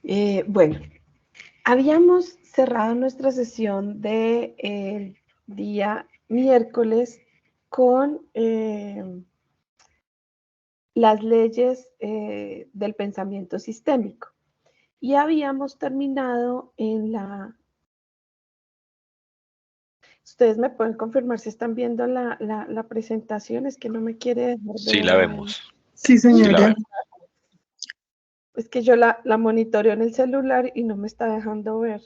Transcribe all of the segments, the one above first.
Bueno, habíamos cerrado nuestra sesión del día miércoles con las leyes del pensamiento sistémico y habíamos terminado en la... Ustedes me pueden confirmar si están viendo la presentación, es que no me quiere dejar Sí, la ver. vemos. Sí, Sí, la señora. vemos. Es que yo la monitoreo en el celular y no me está dejando ver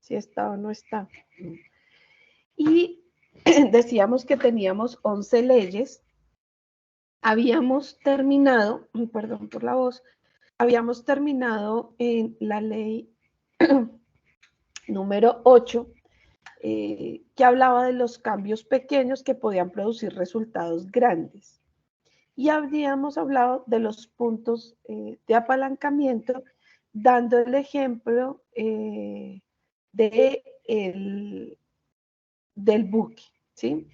si está o no está. Y decíamos que teníamos 11 leyes. Habíamos terminado, perdón por la voz, habíamos terminado en la ley número 8, que hablaba de los cambios pequeños que podían producir resultados grandes. Y habíamos hablado de los puntos de apalancamiento, dando el ejemplo de del buque, ¿sí?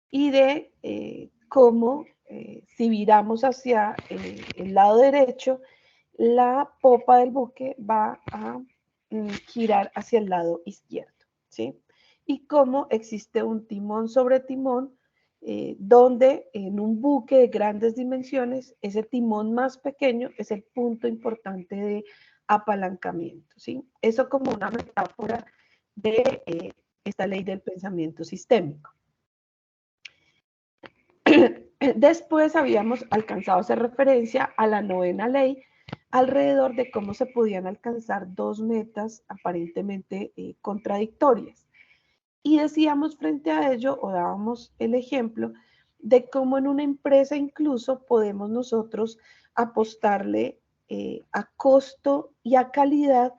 Y de cómo, si viramos hacia el lado derecho, la popa del buque va a girar hacia el lado izquierdo, ¿sí? Y cómo existe un timón sobre timón, donde en un buque de grandes dimensiones, ese timón más pequeño es el punto importante de apalancamiento, ¿sí? Eso como una metáfora de esta ley del pensamiento sistémico. Después habíamos alcanzado a hacer referencia a la novena ley alrededor de cómo se podían alcanzar dos metas aparentemente contradictorias. Y decíamos frente a ello, o dábamos el ejemplo, de cómo en una empresa incluso podemos nosotros apostarle a costo y a calidad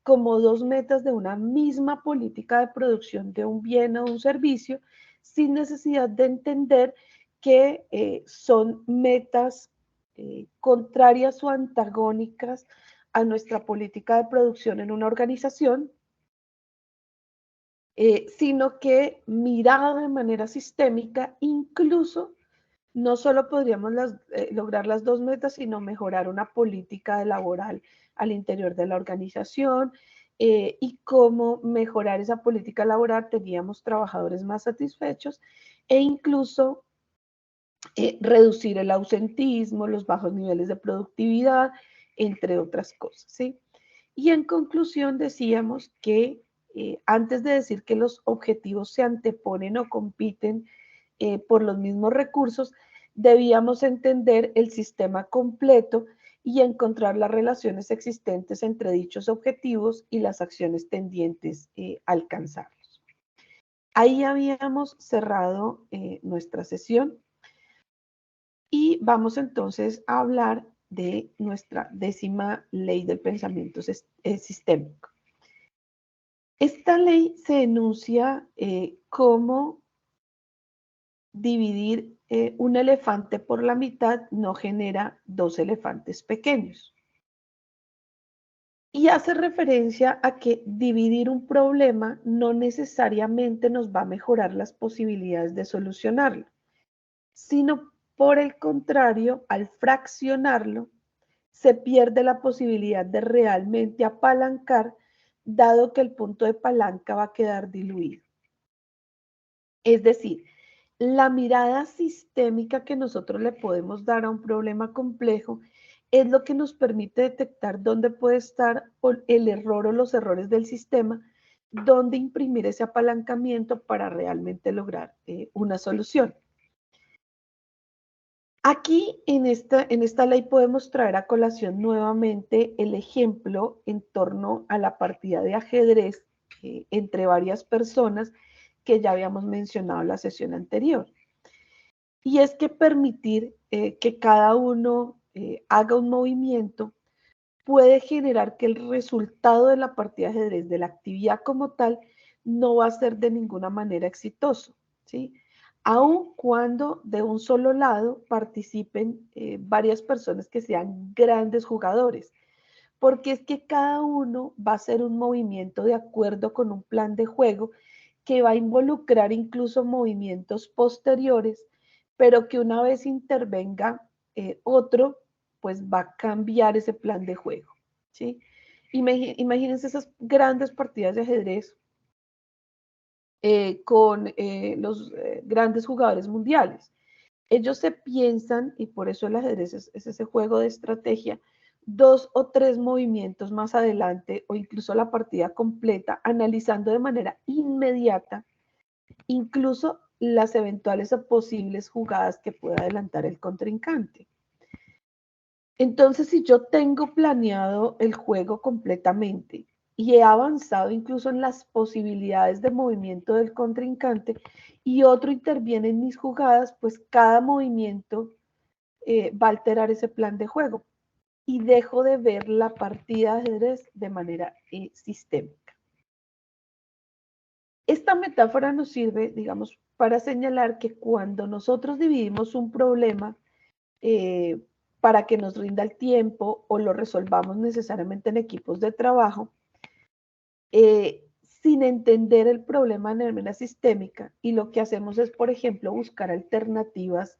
como dos metas de una misma política de producción de un bien o un servicio, sin necesidad de entender que son metas contrarias o antagónicas a nuestra política de producción en una organización, sino que mirada de manera sistémica, incluso no solo podríamos lograr las dos metas, sino mejorar una política laboral al interior de la organización, y cómo mejorar esa política laboral, teníamos trabajadores más satisfechos e incluso reducir el ausentismo, los bajos niveles de productividad, entre otras cosas, ¿sí? Y en conclusión decíamos que antes de decir que los objetivos se anteponen o compiten por los mismos recursos, debíamos entender el sistema completo y encontrar las relaciones existentes entre dichos objetivos y las acciones tendientes a alcanzarlos. Ahí habíamos cerrado nuestra sesión y vamos entonces a hablar de nuestra décima ley del pensamiento sistémico. Esta ley se enuncia como dividir un elefante por la mitad no genera dos elefantes pequeños. Y hace referencia a que dividir un problema no necesariamente nos va a mejorar las posibilidades de solucionarlo, sino por el contrario, al fraccionarlo, se pierde la posibilidad de realmente apalancar, dado que el punto de palanca va a quedar diluido. Es decir, la mirada sistémica que nosotros le podemos dar a un problema complejo es lo que nos permite detectar dónde puede estar el error o los errores del sistema, dónde imprimir ese apalancamiento para realmente lograr una solución. Aquí en esta ley podemos traer a colación nuevamente el ejemplo en torno a la partida de ajedrez entre varias personas que ya habíamos mencionado en la sesión anterior. Y es que permitir que cada uno haga un movimiento puede generar que el resultado de la partida de ajedrez, de la actividad como tal, no va a ser de ninguna manera exitoso, ¿sí? Aun cuando de un solo lado participen varias personas que sean grandes jugadores, porque es que cada uno va a hacer un movimiento de acuerdo con un plan de juego que va a involucrar incluso movimientos posteriores, pero que una vez intervenga otro, pues va a cambiar ese plan de juego. ¿sí? Imagínense esas grandes partidas de ajedrez con los grandes jugadores mundiales. Ellos se piensan, y por eso el ajedrez es ese juego de estrategia, 2 o 3 movimientos más adelante o incluso la partida completa, analizando de manera inmediata incluso las eventuales o posibles jugadas que pueda adelantar el contrincante. Entonces, si yo tengo planeado el juego completamente y he avanzado incluso en las posibilidades de movimiento del contrincante y otro interviene en mis jugadas, pues cada movimiento va a alterar ese plan de juego y dejo de ver la partida de ajedrez de manera sistémica. Esta metáfora nos sirve, digamos, para señalar que cuando nosotros dividimos un problema para que nos rinda el tiempo o lo resolvamos necesariamente en equipos de trabajo, sin entender el problema de manera sistémica, y lo que hacemos es, por ejemplo, buscar alternativas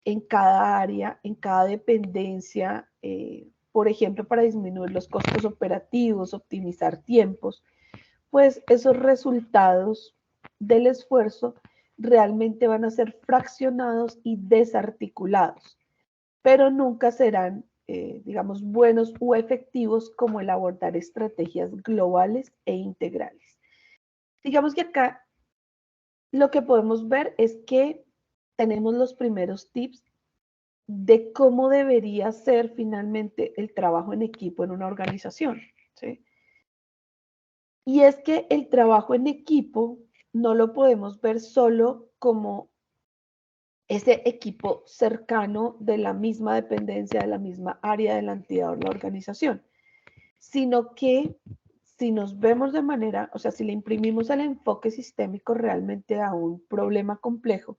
en cada área, en cada dependencia, por ejemplo, para disminuir los costos operativos, optimizar tiempos, pues esos resultados del esfuerzo realmente van a ser fraccionados y desarticulados, pero nunca serán, digamos, buenos o efectivos como el abordar estrategias globales e integrales. Digamos que acá lo que podemos ver es que tenemos los primeros tips de cómo debería ser finalmente el trabajo en equipo en una organización, ¿sí? Y es que el trabajo en equipo no lo podemos ver solo como ese equipo cercano de la misma dependencia, de la misma área de la entidad o la organización, sino que si nos vemos de manera, o sea, si le imprimimos el enfoque sistémico realmente a un problema complejo,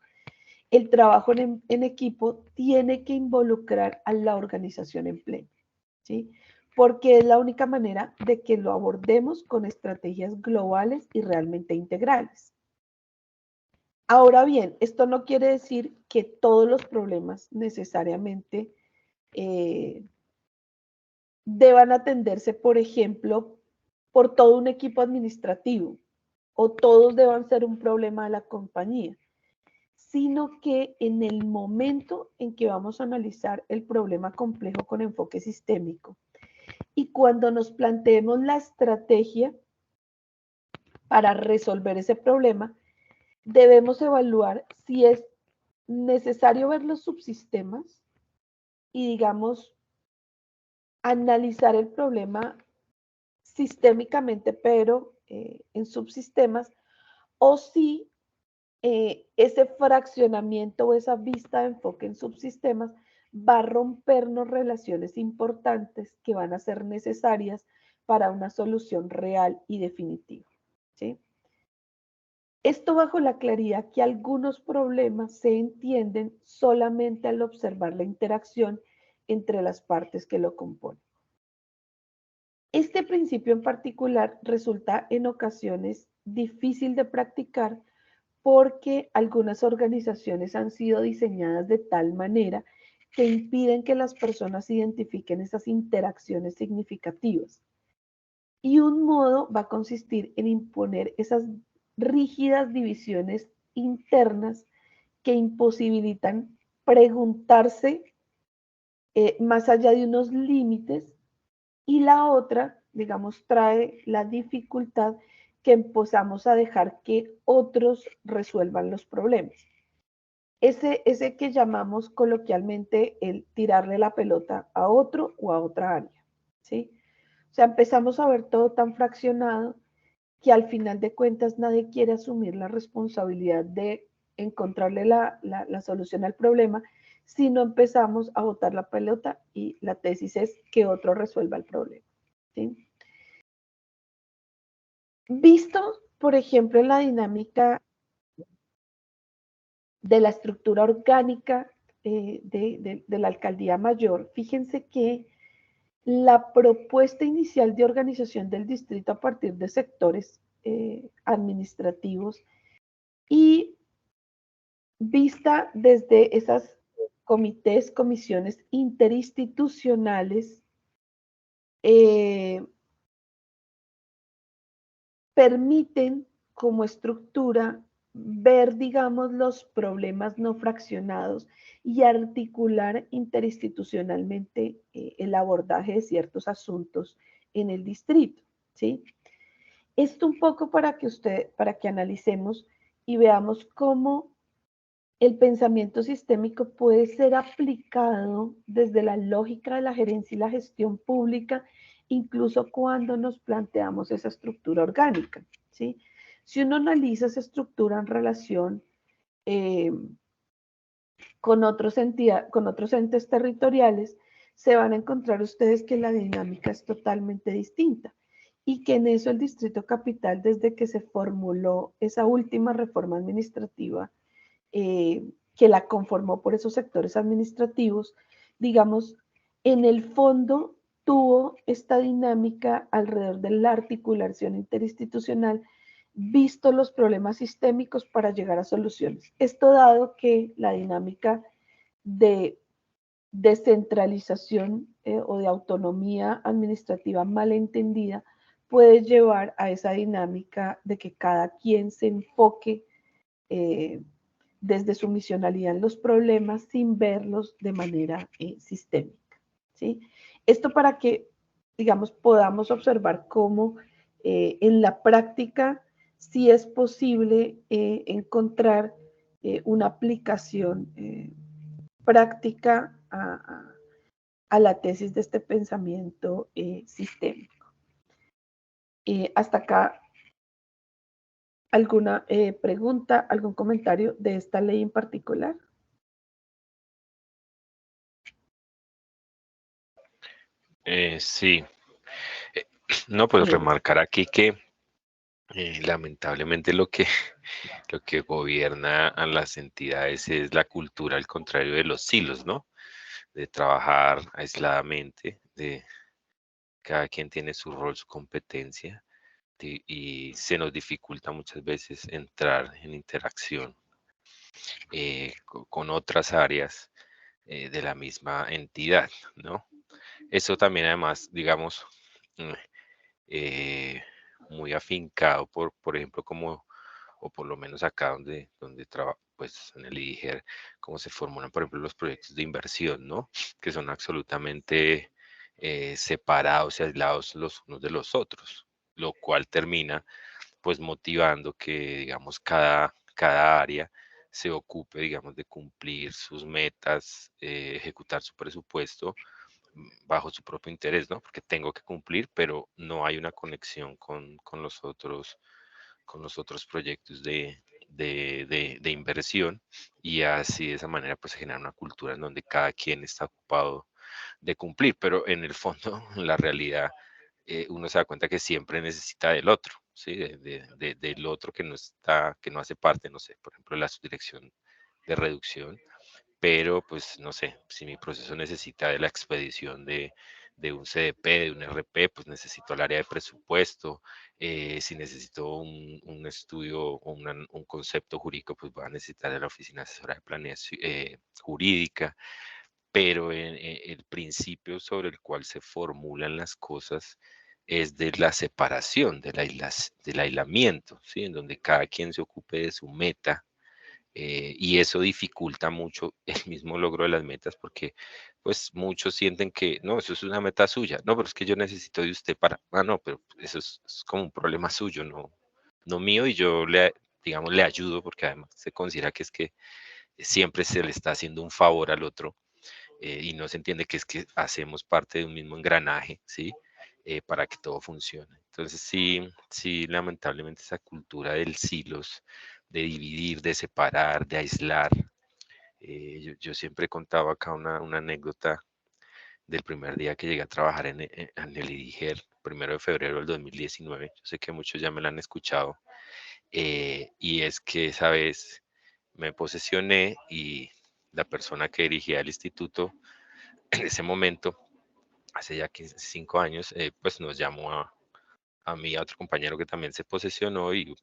el trabajo en equipo tiene que involucrar a la organización en pleno, ¿sí? Porque es la única manera de que lo abordemos con estrategias globales y realmente integrales. Ahora bien, esto no quiere decir que todos los problemas necesariamente deban atenderse, por ejemplo, por todo un equipo administrativo o todos deban ser un problema de la compañía, sino que en el momento en que vamos a analizar el problema complejo con enfoque sistémico y cuando nos planteemos la estrategia para resolver ese problema, debemos evaluar si es necesario ver los subsistemas y, digamos, analizar el problema sistémicamente, pero en subsistemas, o si ese fraccionamiento o esa vista de enfoque en subsistemas va a rompernos relaciones importantes que van a ser necesarias para una solución real y definitiva, ¿sí? Esto bajo la claridad que algunos problemas se entienden solamente al observar la interacción entre las partes que lo componen. Este principio en particular resulta en ocasiones difícil de practicar porque algunas organizaciones han sido diseñadas de tal manera que impiden que las personas identifiquen esas interacciones significativas. Y un modo va a consistir en imponer esas rígidas divisiones internas que imposibilitan preguntarse más allá de unos límites, y la otra, digamos, trae la dificultad que empezamos a dejar que otros resuelvan los problemas. Ese que llamamos coloquialmente el tirarle la pelota a otro o a otra área, ¿sí? O sea, empezamos a ver todo tan fraccionado que al final de cuentas nadie quiere asumir la responsabilidad de encontrarle la solución al problema, sino empezamos a botar la pelota y la tesis es que otro resuelva el problema, ¿sí? Visto, por ejemplo, en la dinámica de la estructura orgánica de la alcaldía mayor, fíjense que la propuesta inicial de organización del distrito a partir de sectores administrativos y vista desde esas comités, comisiones interinstitucionales, permiten como estructura ver, digamos, los problemas no fraccionados y articular interinstitucionalmente el abordaje de ciertos asuntos en el distrito, ¿sí? Esto un poco para que analicemos y veamos cómo el pensamiento sistémico puede ser aplicado desde la lógica de la gerencia y la gestión pública, incluso cuando nos planteamos esa estructura orgánica, ¿sí? Si uno analiza esa estructura en relación eh, con otros entes territoriales, se van a encontrar ustedes que la dinámica es totalmente distinta y que en eso el Distrito Capital, desde que se formuló esa última reforma administrativa, que la conformó por esos sectores administrativos, digamos, en el fondo tuvo esta dinámica alrededor de la articulación interinstitucional, visto los problemas sistémicos para llegar a soluciones. Esto dado que la dinámica de descentralización o de autonomía administrativa malentendida puede llevar a esa dinámica de que cada quien se enfoque desde su misionalidad en los problemas sin verlos de manera sistémica, ¿sí? Esto para que, digamos, podamos observar cómo en la práctica sí es posible encontrar una aplicación práctica a la tesis de este pensamiento sistémico. Hasta acá, ¿alguna pregunta, algún comentario de esta ley en particular? Sí, no, pues Bien. remarcar aquí que lamentablemente lo que gobierna a las entidades es la cultura, al contrario de los silos, ¿no? De trabajar aisladamente, de cada quien tiene su rol, su competencia, y se nos dificulta muchas veces entrar en interacción con otras áreas de la misma entidad, ¿no? Eso también además, digamos, mm, eh, muy afincado por ejemplo, como, o por lo menos acá donde trabajo, pues en el IDIGER, cómo se formulan, por ejemplo, los proyectos de inversión, ¿no? Que son absolutamente separados y aislados los unos de los otros, lo cual termina pues motivando que, digamos, cada área se ocupe, digamos, de cumplir sus metas, ejecutar su presupuesto bajo su propio interés, ¿no? Porque tengo que cumplir, pero no hay una conexión con los otros proyectos de inversión, y así de esa manera pues se genera una cultura en donde cada quien está ocupado de cumplir, pero en el fondo, en la realidad, uno se da cuenta que siempre necesita del otro, ¿sí? Del otro que no está, que no hace parte, no sé, por ejemplo, de la subdirección de reducción, pero pues no sé, si mi proceso necesita de la expedición de un CDP, de un RP, pues necesito el área de presupuesto. Si necesito un estudio o un concepto jurídico, pues voy a necesitar de la oficina asesora de planeación jurídica, pero el principio sobre el cual se formulan las cosas es de la separación, del aislamiento, ¿sí? En donde cada quien se ocupe de su meta, y eso dificulta mucho el mismo logro de las metas, porque pues muchos sienten que no, eso es una meta suya, no, pero es que yo necesito de usted para, no, pero eso es como un problema suyo, no mío, y yo digamos, le ayudo, porque además se considera que es que siempre se le está haciendo un favor al otro, y no se entiende que es que hacemos parte de un mismo engranaje, ¿sí? Para que todo funcione. Entonces, sí, sí, lamentablemente esa cultura del silos, de dividir, de separar, de aislar. Yo siempre contaba acá una anécdota del primer día que llegué a trabajar en el IDIGER, 1 de febrero del 2019. Yo sé que muchos ya me la han escuchado, y es que esa vez me posesioné y la persona que dirigía el instituto en ese momento, hace ya 15, 5 años, pues nos llamó a mí, a otro compañero que también se posesionó, y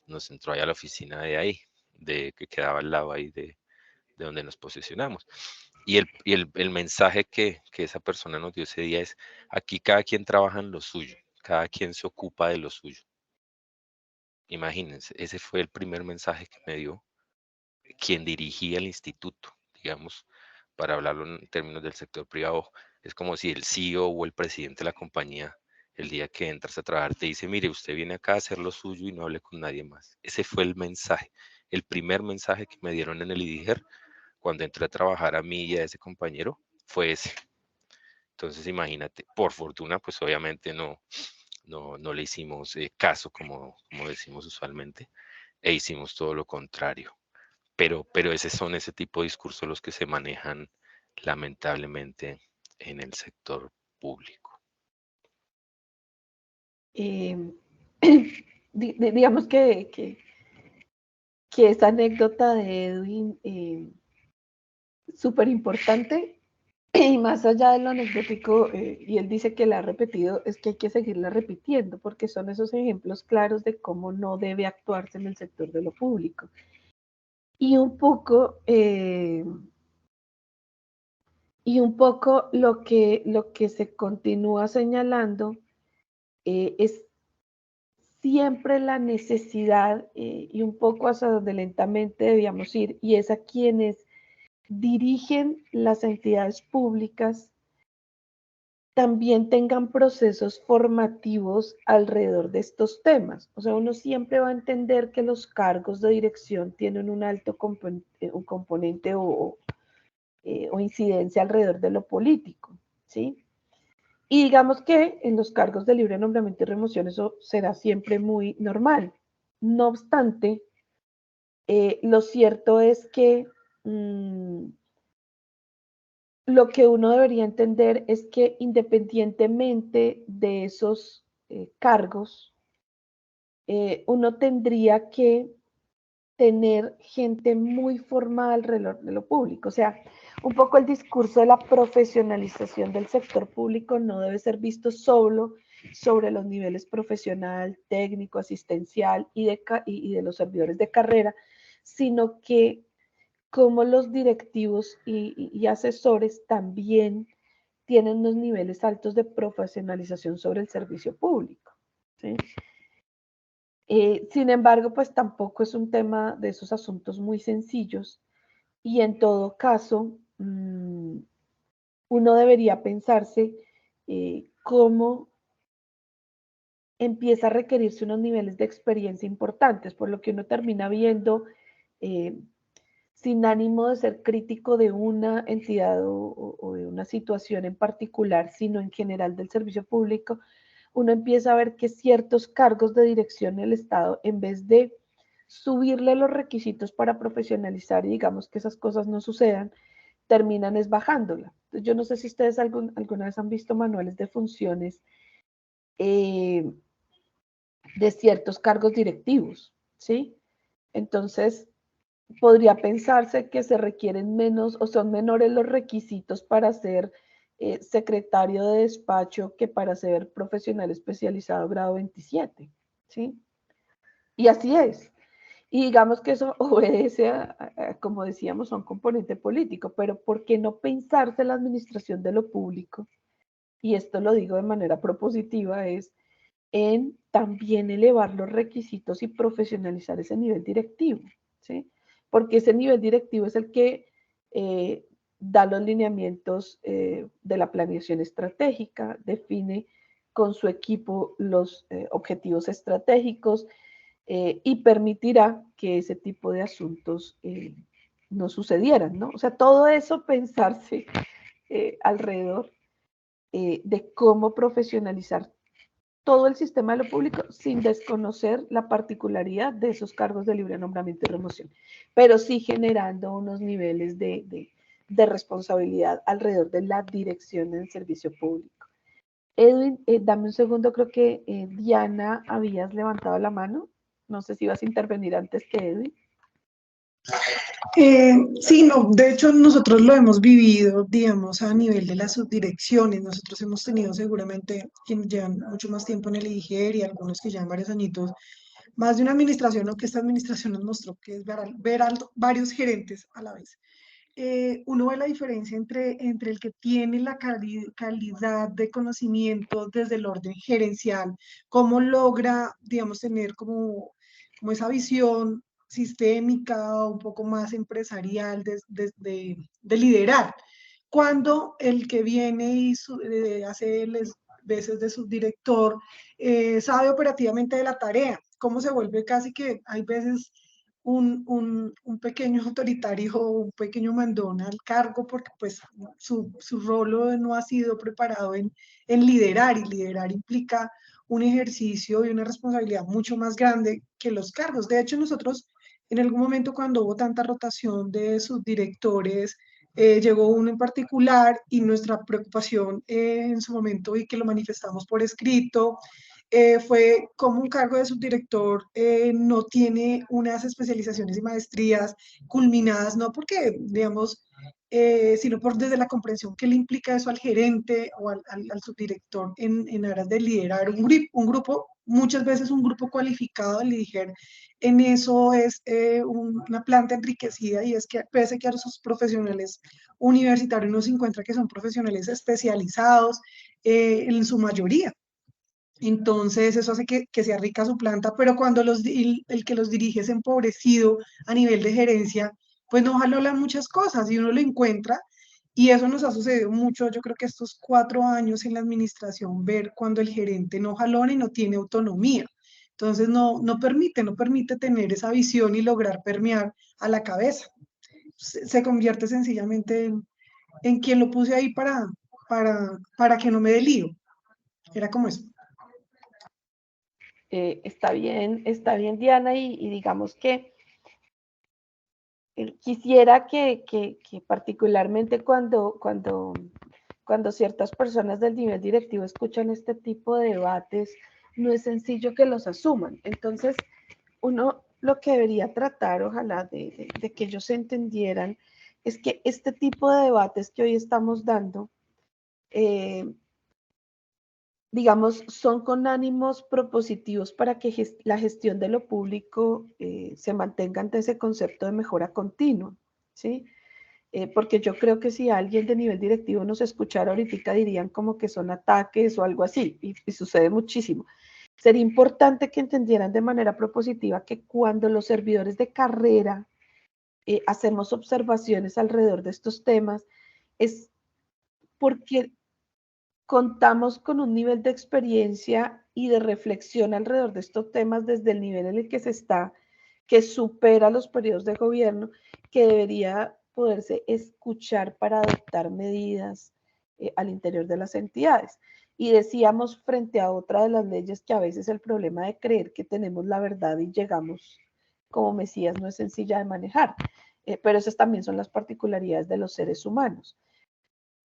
nos entró ahí a la oficina de ahí, que quedaba al lado ahí de donde nos posesionamos. el mensaje que esa persona nos dio ese día es, aquí cada quien trabaja en lo suyo, cada quien se ocupa de lo suyo. Imagínense, ese fue el primer mensaje que me dio quien dirigía el instituto, digamos, para hablarlo en términos del sector privado. Es como si el CEO o el presidente de la compañía, el día que entras a trabajar, te dice, mire, usted viene acá a hacer lo suyo y no hable con nadie más. Ese fue el mensaje, el primer mensaje que me dieron en el IDIGER cuando entré a trabajar a mí y a ese compañero, fue ese. Entonces, imagínate, por fortuna, pues obviamente no le hicimos caso, como decimos usualmente, e hicimos todo lo contrario. Pero ese son ese tipo de discursos los que se manejan lamentablemente en el sector público. Digamos que esa anécdota de Edwin, súper importante, y más allá de lo anecdótico, y él dice que la ha repetido, es que hay que seguirla repitiendo, porque son esos ejemplos claros de cómo no debe actuarse en el sector de lo público. Y un poco, lo que se continúa señalando es siempre la necesidad, y un poco hacia donde lentamente debíamos ir, y es a quienes dirigen las entidades públicas también tengan procesos formativos alrededor de estos temas. O sea, uno siempre va a entender que los cargos de dirección tienen un alto componente o incidencia alrededor de lo político, ¿sí? Y digamos que en los cargos de libre nombramiento y remoción eso será siempre muy normal. No obstante, lo cierto es que lo que uno debería entender es que independientemente de esos cargos, uno tendría que tener gente muy formada alrededor de lo público. O sea, un poco el discurso de la profesionalización del sector público no debe ser visto solo sobre los niveles profesional, técnico, asistencial y de los servidores de carrera, sino que como los directivos y asesores también tienen unos niveles altos de profesionalización sobre el servicio público, ¿sí? Sin embargo, pues tampoco es un tema de esos asuntos muy sencillos y en todo caso, uno debería pensarse cómo empieza a requerirse unos niveles de experiencia importantes, por lo que uno termina viendo, sin ánimo de ser crítico de una entidad o de una situación en particular, sino en general del servicio público, uno empieza a ver que ciertos cargos de dirección en el Estado, en vez de subirle los requisitos para profesionalizar y digamos que esas cosas no sucedan, terminan es bajándola. Yo no sé si ustedes alguna vez han visto manuales de funciones de ciertos cargos directivos, ¿sí? Entonces, podría pensarse que se requieren menos o son menores los requisitos para ser secretario de despacho que para ser profesional especializado grado 27, ¿sí? Y así es. Y digamos que eso obedece como decíamos, a un componente político, pero ¿por qué no pensarse la administración de lo público? Y esto lo digo de manera propositiva, es en también elevar los requisitos y profesionalizar ese nivel directivo, ¿sí? Porque ese nivel directivo es el que da los lineamientos de la planeación estratégica, define con su equipo los objetivos estratégicos y permitirá que ese tipo de asuntos no sucedieran, ¿no? O sea, todo eso pensarse alrededor de cómo profesionalizar todo el sistema de lo público sin desconocer la particularidad de esos cargos de libre nombramiento y remoción, pero sí generando unos niveles de responsabilidad alrededor de la dirección del servicio público. Edwin, dame un segundo, creo que Diana habías levantado la mano. No sé si vas a intervenir antes que Edwin. Sí, no, de hecho nosotros lo hemos vivido, digamos, a nivel de las subdirecciones. Nosotros hemos tenido seguramente quienes llevan mucho más tiempo en el IGER y algunos que llevan varios añitos, más de una administración, o que esta administración nos mostró que es ver varios gerentes a la vez. uno ve la diferencia entre el que tiene la calidad de conocimiento desde el orden gerencial, cómo logra, digamos, tener como esa visión sistémica, un poco más empresarial de liderar. Cuando el que viene y hace veces de subdirector, sabe operativamente de la tarea, cómo se vuelve casi que hay veces un pequeño autoritario, un pequeño mandón al cargo, porque pues su rol no ha sido preparado en liderar, y liderar implica un ejercicio y una responsabilidad mucho más grande que los cargos. De hecho, nosotros en algún momento, cuando hubo tanta rotación de subdirectores, llegó uno en particular, y nuestra preocupación en su momento, y que lo manifestamos por escrito, fue como un cargo de subdirector no tiene unas especializaciones y maestrías culminadas, no porque, digamos, sino desde la comprensión que le implica eso al gerente o al subdirector en aras de liderar un grupo, muchas veces un grupo cualificado. El liderar en eso es una planta enriquecida, y es que pese a que a esos profesionales universitarios uno se encuentra que son profesionales especializados en su mayoría. Entonces eso hace que sea rica su planta, pero cuando el que los dirige es empobrecido a nivel de gerencia, pues no jalona muchas cosas, y uno lo encuentra. Y eso nos ha sucedido mucho, yo creo que estos 4 años en la administración, ver cuando el gerente no jalona y no tiene autonomía. Entonces no permite tener esa visión y lograr permear a la cabeza. Se convierte sencillamente en quien lo puse ahí para que no me dé lío. Era como eso. Está bien, Diana, y digamos que quisiera que particularmente cuando ciertas personas del nivel directivo escuchan este tipo de debates, no es sencillo que los asuman. Entonces, uno lo que debería tratar, ojalá, de que ellos entendieran, es que este tipo de debates que hoy estamos dando, digamos, son con ánimos propositivos para que la gestión de lo público se mantenga ante ese concepto de mejora continua, ¿sí? Porque yo creo que si alguien de nivel directivo nos escuchara ahorita, dirían como que son ataques o algo así, y sucede muchísimo. Sería importante que entendieran de manera propositiva que cuando los servidores de carrera hacemos observaciones alrededor de estos temas, es porque contamos con un nivel de experiencia y de reflexión alrededor de estos temas desde el nivel en el que se está, que supera los periodos de gobierno, que debería poderse escuchar para adoptar medidas al interior de las entidades. Y decíamos frente a otra de las leyes que a veces el problema de creer que tenemos la verdad y llegamos como Mesías no es sencilla de manejar, pero esas también son las particularidades de los seres humanos.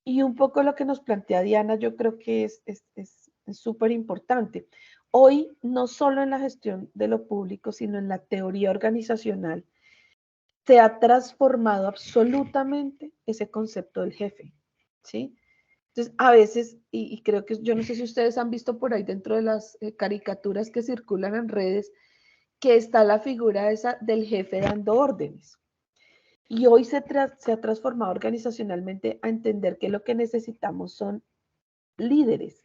Y un poco lo que nos plantea Diana, yo creo que es súper importante. Hoy, no solo en la gestión de lo público, sino en la teoría organizacional, se ha transformado absolutamente ese concepto del jefe, ¿sí? Entonces, a veces, y creo que yo no sé si ustedes han visto por ahí dentro de las caricaturas que circulan en redes, que está la figura esa del jefe dando órdenes. Y hoy se ha transformado organizacionalmente a entender que lo que necesitamos son líderes,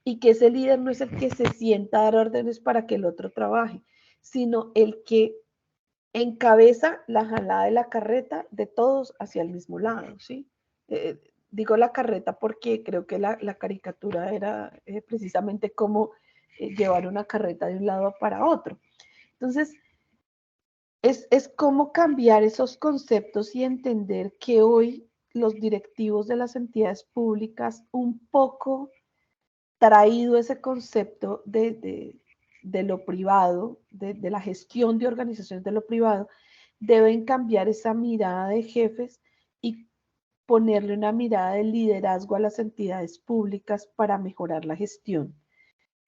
y que ese líder no es el que se sienta a dar órdenes para que el otro trabaje, sino el que encabeza la jalada de la carreta de todos hacia el mismo lado, ¿sí? Digo la carreta porque creo que la caricatura era precisamente cómo llevar una carreta de un lado para otro. Entonces, es cómo cambiar esos conceptos y entender que hoy los directivos de las entidades públicas un poco traído ese concepto de lo privado, de la gestión de organizaciones de lo privado, deben cambiar esa mirada de jefes y ponerle una mirada de liderazgo a las entidades públicas para mejorar la gestión.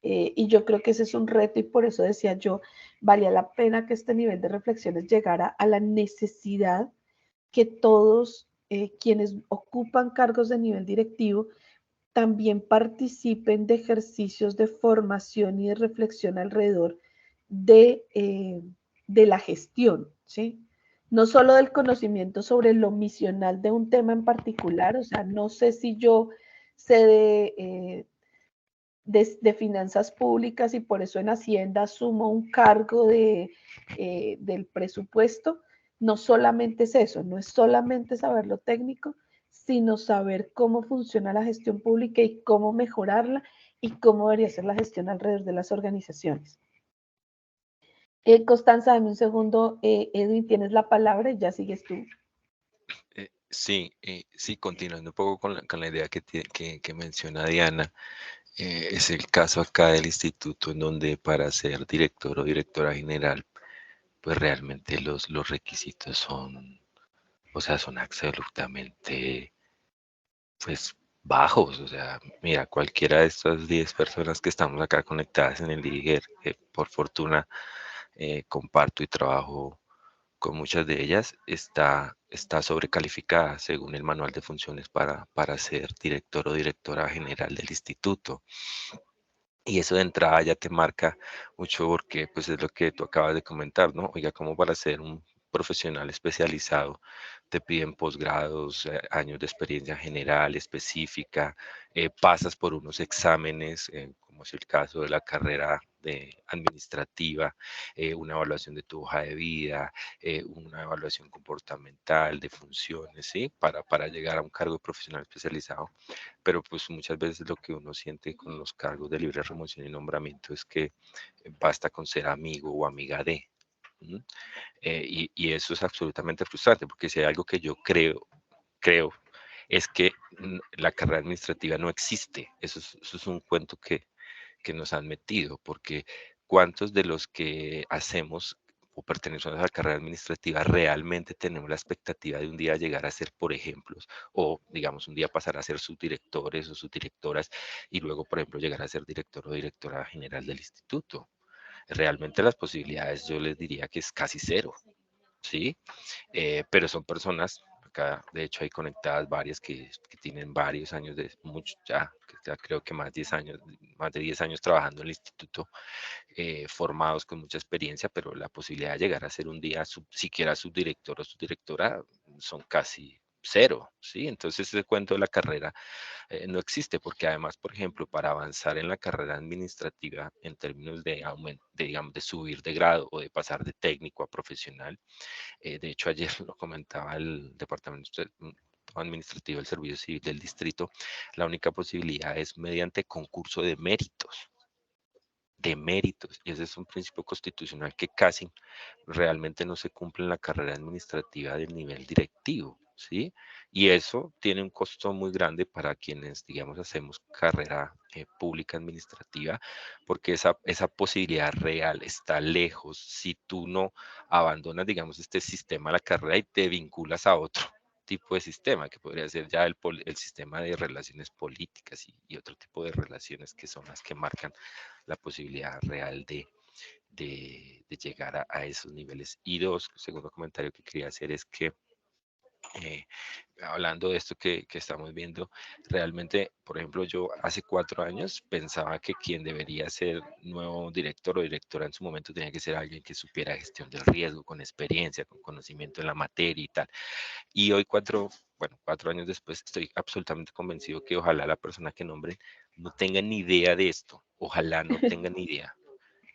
Y yo creo que ese es un reto, y por eso decía yo, valía la pena que este nivel de reflexiones llegara a la necesidad que todos quienes ocupan cargos de nivel directivo también participen de ejercicios de formación y de reflexión alrededor de la gestión, ¿sí? no solo del conocimiento sobre lo misional de un tema en particular, o sea, no sé si yo sé de finanzas públicas y por eso en Hacienda asumo un cargo del presupuesto. No solamente es eso, no es solamente saber lo técnico, sino saber cómo funciona la gestión pública y cómo mejorarla y cómo debería ser la gestión alrededor de las organizaciones. Constanza, dame un segundo. Edwin, tienes la palabra y ya sigues tú. Sí, continuando un poco con la idea que menciona Diana, es el caso acá del instituto en donde para ser director o directora general, pues realmente los requisitos son, o sea, son absolutamente, pues, bajos. O sea, mira, cualquiera de estas 10 personas que estamos acá conectadas en el IGER, que por fortuna comparto y trabajo con muchas de ellas, está sobrecalificada según el manual de funciones para ser director o directora general del instituto. Y eso de entrada ya te marca mucho porque pues es lo que tú acabas de comentar, ¿no? Oiga, como para ser un profesional especializado te piden posgrados, años de experiencia general, específica, pasas por unos exámenes, como es el caso de la carrera administrativa, una evaluación de tu hoja de vida, una evaluación comportamental, de funciones, ¿sí? Para llegar a un cargo profesional especializado. Pero pues muchas veces lo que uno siente con los cargos de libre remoción y nombramiento es que basta con ser amigo o amiga de. Y eso es absolutamente frustrante, porque si hay algo que yo creo es que la carrera administrativa no existe. Eso es un cuento que nos han metido, porque ¿cuántos de los que hacemos o pertenecemos a la carrera administrativa realmente tenemos la expectativa de un día llegar a ser, por ejemplo, o digamos un día pasar a ser subdirectores o subdirectoras y luego, por ejemplo, llegar a ser director o directora general del instituto? Realmente las posibilidades yo les diría que es casi cero, ¿sí? Pero son personas, acá de hecho hay conectadas varias que tienen varios años de, ya creo que más de 10 años trabajando en el instituto, formados con mucha experiencia, pero la posibilidad de llegar a ser un día siquiera subdirector o subdirectora son casi cero, ¿sí? Entonces ese cuento de la carrera no existe, porque además, por ejemplo, para avanzar en la carrera administrativa en términos de aumento, digamos, de subir de grado o de pasar de técnico a profesional, de hecho ayer lo comentaba el Departamento Administrativo del Servicio Civil del Distrito, la única posibilidad es mediante concurso de méritos, y ese es un principio constitucional que casi realmente no se cumple en la carrera administrativa del nivel directivo, ¿sí? Y eso tiene un costo muy grande para quienes, digamos, hacemos carrera pública administrativa, porque esa posibilidad real está lejos si tú no abandonas, digamos, este sistema de la carrera y te vinculas a otro tipo de sistema, que podría ser ya el sistema de relaciones políticas y otro tipo de relaciones que son las que marcan la posibilidad real de llegar a esos niveles. Y dos, el segundo comentario que quería hacer es que hablando de esto que estamos viendo, realmente, por ejemplo, yo hace 4 años pensaba que quien debería ser nuevo director o directora en su momento tenía que ser alguien que supiera gestión del riesgo, con experiencia, con conocimiento en la materia y tal. Y hoy 4 años después, estoy absolutamente convencido que ojalá la persona que nombre no tenga ni idea de esto, ojalá no tenga ni idea,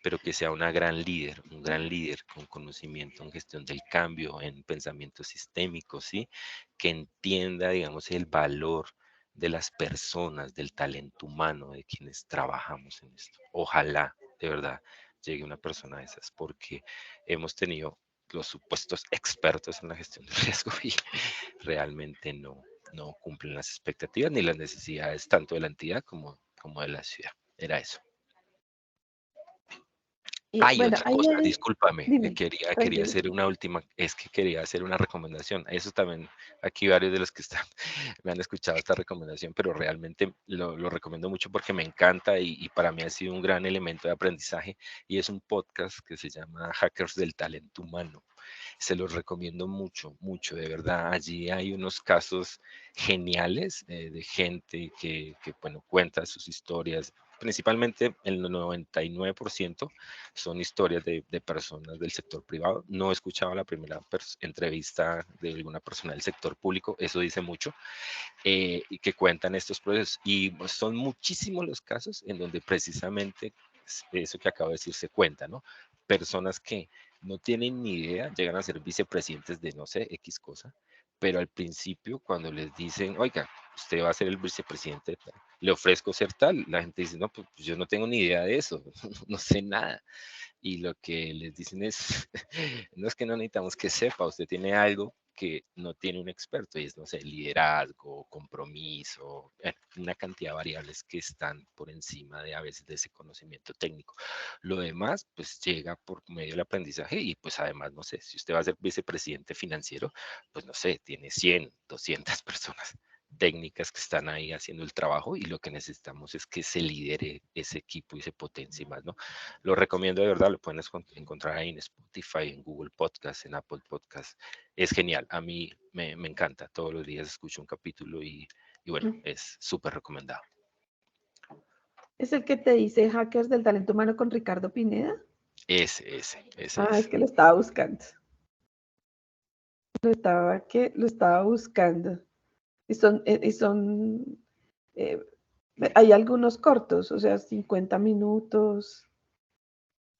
pero que sea una gran líder, un gran líder con conocimiento en gestión del cambio, en pensamiento sistémico, ¿sí? Que entienda, digamos, el valor de las personas, del talento humano, de quienes trabajamos en esto. Ojalá, de verdad, llegue una persona de esas, porque hemos tenido los supuestos expertos en la gestión del riesgo y realmente no cumplen las expectativas ni las necesidades tanto de la entidad como de la ciudad. Era eso. Hay Bueno, otra ahí cosa, hay, discúlpame, dime, quería tranquilo. hacer una última, es que quería hacer una recomendación. Eso también, aquí varios de los que están me han escuchado esta recomendación, pero realmente lo recomiendo mucho porque me encanta y para mí ha sido un gran elemento de aprendizaje y es un podcast que se llama Hackers del Talento Humano. Se los recomiendo mucho, mucho, de verdad. Allí hay unos casos geniales de gente que, bueno, cuenta sus historias, principalmente el 99% son historias de personas del sector privado. No he escuchado la primera entrevista de alguna persona del sector público, eso dice mucho, y que cuentan estos procesos. Y son muchísimos los casos en donde precisamente eso que acabo de decir se cuenta, ¿no? Personas que no tienen ni idea, llegan a ser vicepresidentes de no sé, X cosa, pero al principio cuando les dicen, oiga, usted va a ser el vicepresidente, le ofrezco ser tal, la gente dice, no, pues yo no tengo ni idea de eso, no sé nada. Y lo que les dicen es, no es que no necesitamos que sepa, usted tiene algo que no tiene un experto, y es, no sé, liderazgo, compromiso, una cantidad de variables que están por encima de a veces de ese conocimiento técnico. Lo demás, pues llega por medio del aprendizaje y pues además, no sé, si usted va a ser vicepresidente financiero, pues no sé, tiene 100, 200 personas técnicas que están ahí haciendo el trabajo y lo que necesitamos es que se lidere ese equipo y se potencie más, ¿no? Lo recomiendo de verdad, lo pueden encontrar ahí en Spotify, en Google Podcast, en Apple Podcast. Es genial, a mí me encanta, todos los días escucho un capítulo y bueno, es súper recomendado. ¿Es el que te dice Hackers del Talento Humano con Ricardo Pineda? Ese es que lo estaba buscando. Lo estaba buscando. Y hay algunos cortos, o sea, 50 minutos.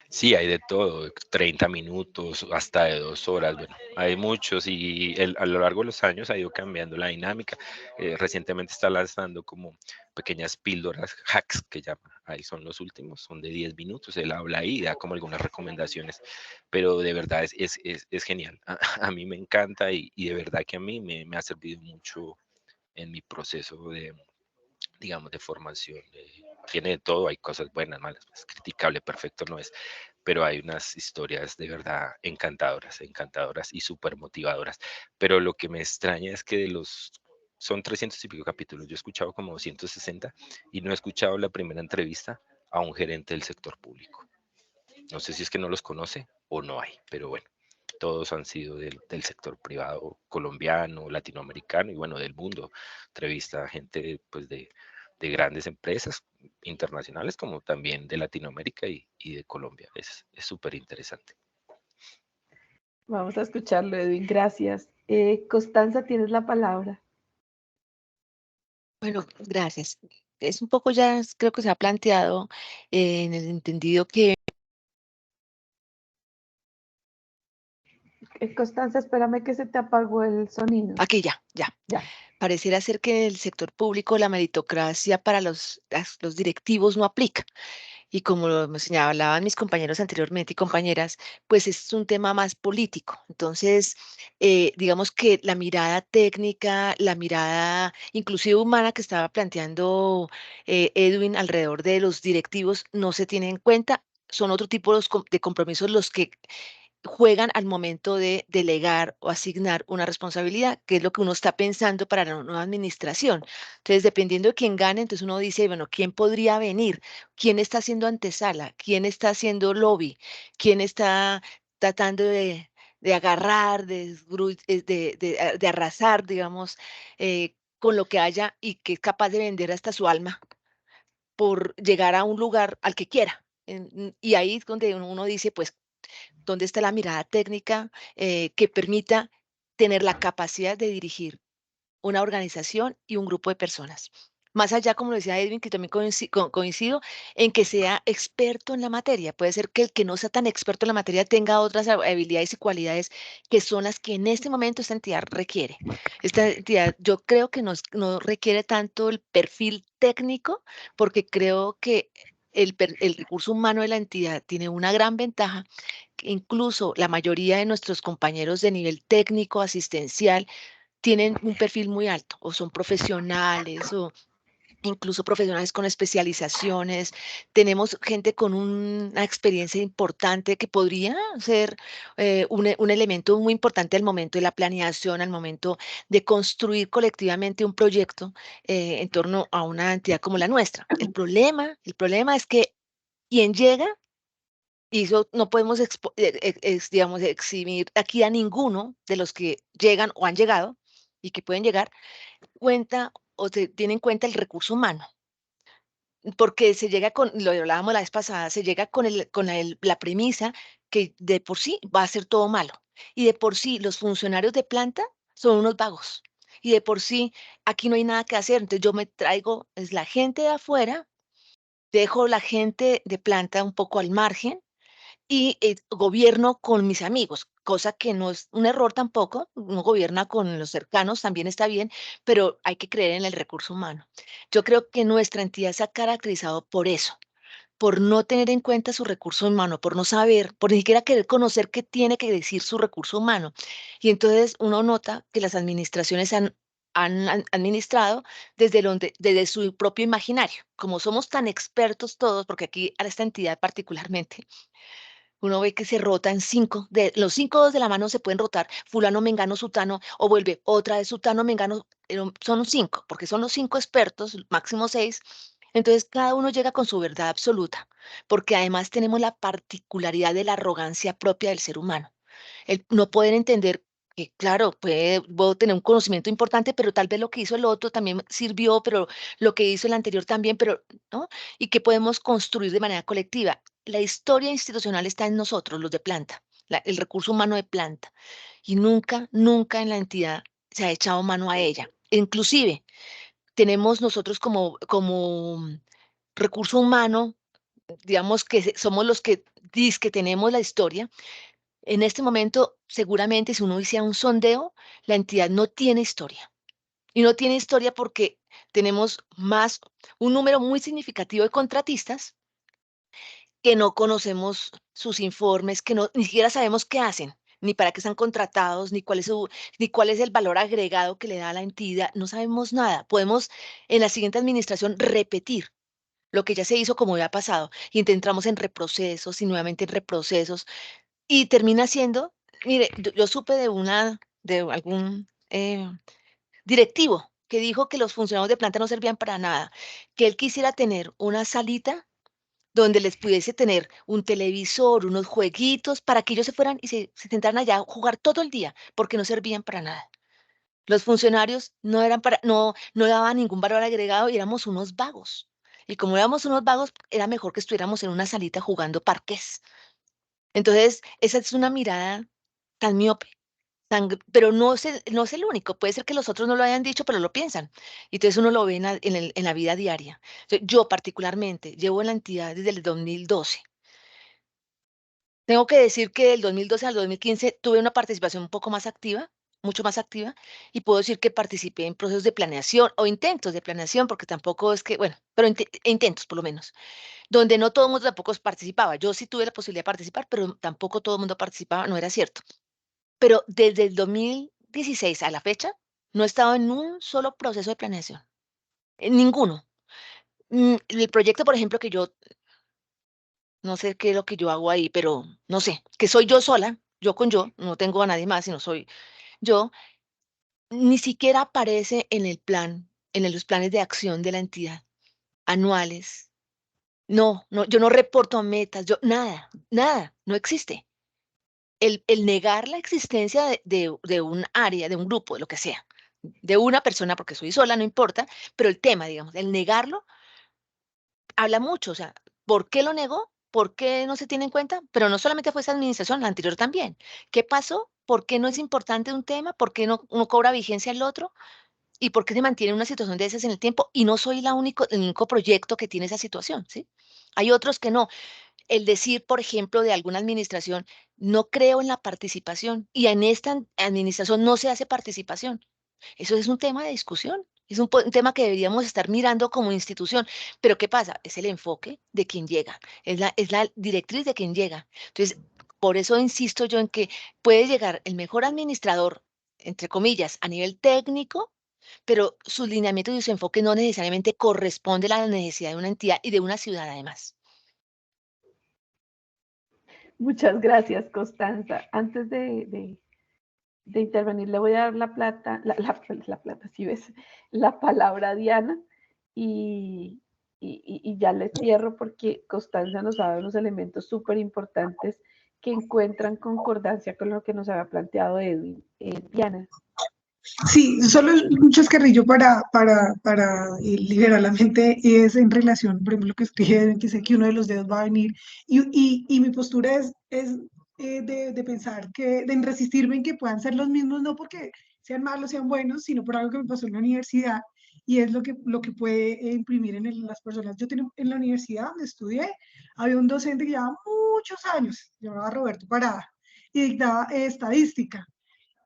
Sí, hay de todo, 30 minutos, hasta de 2 horas, bueno, hay muchos y a lo largo de los años ha ido cambiando la dinámica. Recientemente está lanzando como pequeñas píldoras, hacks que llama, ahí son los últimos, son de 10 minutos, él habla ahí, da como algunas recomendaciones, pero de verdad es genial, a mí me encanta y de verdad que a mí me ha servido mucho en mi proceso de, digamos, de formación. Tiene de todo, hay cosas buenas, malas, pues, criticable, perfecto no es, pero hay unas historias de verdad encantadoras, encantadoras y súper motivadoras. Pero lo que me extraña es que son 300 y pico capítulos, yo he escuchado como 260 y no he escuchado la primera entrevista a un gerente del sector público. No sé si es que no los conoce o no hay, pero bueno, todos han sido del sector privado colombiano, latinoamericano y bueno, del mundo. Entrevista a gente pues de grandes empresas internacionales como también de Latinoamérica y de Colombia. Es súper interesante. Vamos a escucharlo, Edwin, gracias. Constanza, tienes la palabra. Bueno, gracias. Es un poco ya, creo que se ha planteado en el entendido que... Constanza, espérame que se te apagó el sonido. Aquí ya. Pareciera ser que en el sector público la meritocracia para los directivos no aplica. Y como me señalaban mis compañeros anteriormente y compañeras, pues es un tema más político. Entonces, digamos que la mirada técnica, la mirada inclusive humana que estaba planteando Edwin alrededor de los directivos no se tiene en cuenta. Son otro tipo de compromisos los que juegan al momento de delegar o asignar una responsabilidad, que es lo que uno está pensando para la nueva administración. Entonces, dependiendo de quién gane, entonces uno dice, bueno, ¿quién podría venir? ¿Quién está haciendo antesala? ¿Quién está haciendo lobby? ¿Quién está tratando de agarrar, de arrasar, digamos, con lo que haya y que es capaz de vender hasta su alma por llegar a un lugar al que quiera? Y ahí es donde uno dice, pues, ¿dónde está la mirada técnica que permita tener la capacidad de dirigir una organización y un grupo de personas? Más allá, como lo decía Edwin, que también coincido en que sea experto en la materia. Puede ser que el que no sea tan experto en la materia tenga otras habilidades y cualidades que son las que en este momento esta entidad requiere. Esta entidad yo creo que no requiere tanto el perfil técnico, porque creo que el recurso humano de la entidad tiene una gran ventaja. Incluso la mayoría de nuestros compañeros de nivel técnico, asistencial, tienen un perfil muy alto o son profesionales o incluso profesionales con especializaciones. Tenemos gente con una experiencia importante que podría ser un elemento muy importante al momento de la planeación, al momento de construir colectivamente un proyecto en torno a una entidad como la nuestra. El problema es que quien llega, y eso no podemos, digamos, exhibir aquí a ninguno de los que llegan o han llegado y que pueden llegar, cuenta o tiene en cuenta el recurso humano. porque se llega con, lo hablábamos la vez pasada, se llega con la premisa que de por sí va a ser todo malo. Y de por sí los funcionarios de planta son unos vagos. Y de por sí aquí no hay nada que hacer. Entonces yo me traigo, es la gente de afuera, dejo la gente de planta un poco al margen y gobierno con mis amigos, cosa que no es un error tampoco. Uno gobierna con los cercanos, también está bien, pero hay que creer en el recurso humano. Yo creo que nuestra entidad se ha caracterizado por eso, por no tener en cuenta su recurso humano, por no saber, por ni siquiera querer conocer qué tiene que decir su recurso humano. Y entonces uno nota que las administraciones han administrado desde su propio imaginario. Como somos tan expertos todos, porque aquí a esta entidad particularmente, uno ve que se rota en cinco, de los 5 dedos de la mano se pueden rotar, fulano, mengano, sutano, o vuelve otra vez sutano, mengano, son 5, porque son los 5 expertos, máximo 6. Entonces cada uno llega con su verdad absoluta, porque además tenemos la particularidad de la arrogancia propia del ser humano. El no poder entender que, claro, puedo tener un conocimiento importante, pero tal vez lo que hizo el otro también sirvió, pero lo que hizo el anterior también, pero, ¿no? Y que podemos construir de manera colectiva. La historia institucional está en nosotros, los de planta, el recurso humano de planta, y nunca, nunca en la entidad se ha echado mano a ella. Inclusive, tenemos nosotros como recurso humano, digamos que somos los que que tenemos la historia. En este momento, seguramente, si uno hiciera un sondeo, la entidad no tiene historia. Y no tiene historia porque tenemos un número muy significativo de contratistas que no conocemos sus informes, que no, ni siquiera sabemos qué hacen, ni para qué están contratados, ni cuál es el valor agregado que le da a la entidad. No sabemos nada. Podemos en la siguiente administración repetir lo que ya se hizo como ya ha pasado y entramos en reprocesos y nuevamente en reprocesos y termina siendo, mire, yo supe de algún directivo que dijo que los funcionarios de planta no servían para nada, que él quisiera tener una salita donde les pudiese tener un televisor, unos jueguitos, para que ellos se fueran y se sentaran allá a jugar todo el día, porque no servían para nada. Los funcionarios no daban ningún valor agregado y éramos unos vagos. Y como éramos unos vagos, era mejor que estuviéramos en una salita jugando parqués. Entonces, esa es una mirada tan miope, pero no es el único. Puede ser que los otros no lo hayan dicho, pero lo piensan. Y entonces uno lo ve en la vida diaria. Yo particularmente llevo en la entidad desde el 2012. Tengo que decir que del 2012 al 2015 tuve una participación un poco más activa, mucho más activa, y puedo decir que participé en procesos de planeación o intentos de planeación, porque tampoco es que, bueno, pero intentos por lo menos, donde no todo el mundo tampoco participaba. Yo sí tuve la posibilidad de participar, pero tampoco todo el mundo participaba, no era cierto. Pero desde el 2016 a la fecha, no he estado en un solo proceso de planeación, en ninguno. El proyecto, por ejemplo, que yo, no sé qué es lo que yo hago ahí, pero no sé, que soy yo sola, yo con yo, no tengo a nadie más, sino soy yo, ni siquiera aparece en el plan, los planes de acción de la entidad, anuales. No, no, yo no reporto metas, nada, nada, no existe. El negar la existencia de un área, de un grupo, de lo que sea, de una persona, porque soy sola, no importa, pero el tema, digamos, el negarlo, habla mucho. O sea, ¿por qué lo negó? ¿Por qué no se tiene en cuenta? Pero no solamente fue esa administración, la anterior también. ¿Qué pasó? ¿Por qué no es importante un tema? ¿Por qué no cobra vigencia el otro? ¿Y por qué se mantiene una situación de esas en el tiempo? Y no soy el único proyecto que tiene esa situación, ¿sí? Hay otros que no. El decir, por ejemplo, de alguna administración, no creo en la participación y en esta administración no se hace participación. Eso es un tema de discusión, es un tema que deberíamos estar mirando como institución. Pero ¿qué pasa? Es el enfoque de quien llega, es la directriz de quien llega. Entonces, por eso insisto yo en que puede llegar el mejor administrador, entre comillas, a nivel técnico, pero sus lineamientos y su enfoque no necesariamente corresponde a la necesidad de una entidad y de una ciudad además. Muchas gracias, Constanza. Antes de intervenir, le voy a dar la plata, si ves, la palabra a Diana y ya le cierro porque Constanza nos ha dado unos elementos súper importantes que encuentran concordancia con lo que nos había planteado Edwin. Diana. Sí, solo un chascarrillo para liberar la mente es en relación, por ejemplo, lo que escriben, que sé que uno de los dedos va a venir, y mi postura es de pensar que, de resistirme en que puedan ser los mismos, no porque sean malos, sean buenos, sino por algo que me pasó en la universidad, y es lo que puede imprimir las personas. Yo tenía, en la universidad donde estudié, había un docente que llevaba muchos años, llamaba Roberto Parada, y dictaba estadística.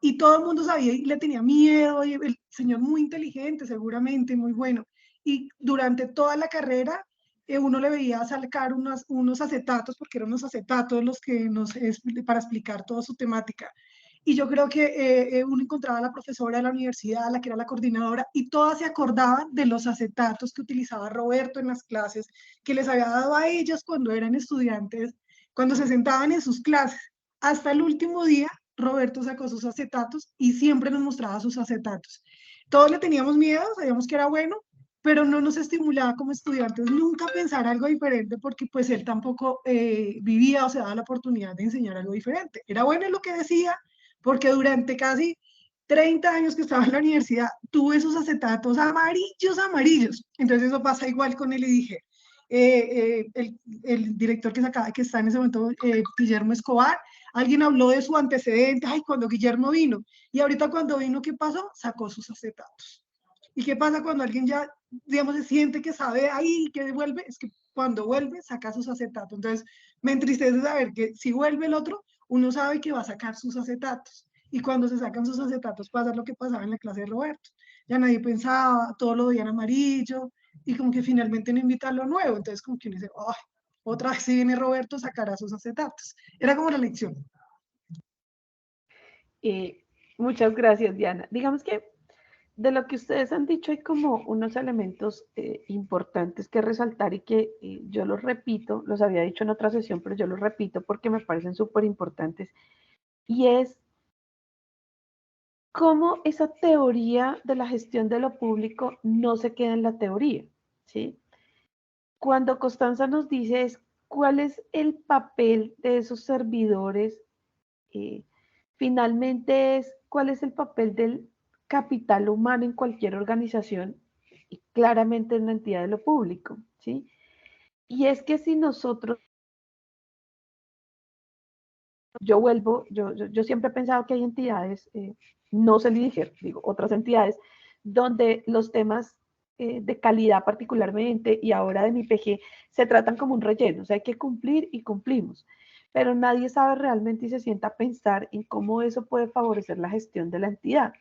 Y todo el mundo sabía y le tenía miedo, y el señor muy inteligente, seguramente, muy bueno. Y durante toda la carrera, uno le veía sacar unos acetatos, porque eran unos acetatos los que para explicar toda su temática. Y yo creo que uno encontraba a la profesora de la universidad, la que era la coordinadora, y todas se acordaban de los acetatos que utilizaba Roberto en las clases, que les había dado a ellas cuando eran estudiantes, cuando se sentaban en sus clases. Hasta el último día, Roberto sacó sus acetatos y siempre nos mostraba sus acetatos. Todos le teníamos miedo, sabíamos que era bueno, pero no nos estimulaba como estudiantes nunca pensar algo diferente porque pues él tampoco vivía o se daba la oportunidad de enseñar algo diferente. Era bueno en lo que decía porque durante casi 30 años que estaba en la universidad tuve esos acetatos amarillos, amarillos. Entonces eso pasa igual con él y dije, el director que está en ese momento, Guillermo Escobar, alguien habló de su antecedente, ay, cuando Guillermo vino, y ahorita cuando vino, ¿qué pasó? Sacó sus acetatos. ¿Y qué pasa cuando alguien ya, digamos, se siente que sabe ahí que vuelve? Es que cuando vuelve, saca sus acetatos. Entonces, me entristece saber que si vuelve el otro, uno sabe que va a sacar sus acetatos. Y cuando se sacan sus acetatos, pasa lo que pasaba en la clase de Roberto. Ya nadie pensaba, todo lo veían amarillo, y como que finalmente no invitan lo nuevo. Entonces, como que uno dice, oh, otra vez si viene Roberto, sacará sus acetatos. Era como la lección. Muchas gracias, Diana. Digamos que de lo que ustedes han dicho hay como unos elementos importantes que resaltar y que yo los repito, los había dicho en otra sesión, pero yo los repito porque me parecen súper importantes. Y es cómo esa teoría de la gestión de lo público no se queda en la teoría, ¿sí? Cuando Constanza nos dice es cuál es el papel de esos servidores, eh, finalmente es cuál es el papel del capital humano en cualquier organización y claramente en la entidad de lo público, ¿sí? Y es que si nosotros, yo siempre he pensado que hay entidades, no se elige, digo, otras entidades, donde los temas de calidad particularmente y ahora de mi PG se tratan como un relleno, o sea, hay que cumplir y cumplimos, pero nadie sabe realmente y se sienta a pensar en cómo eso puede favorecer la gestión de la entidad.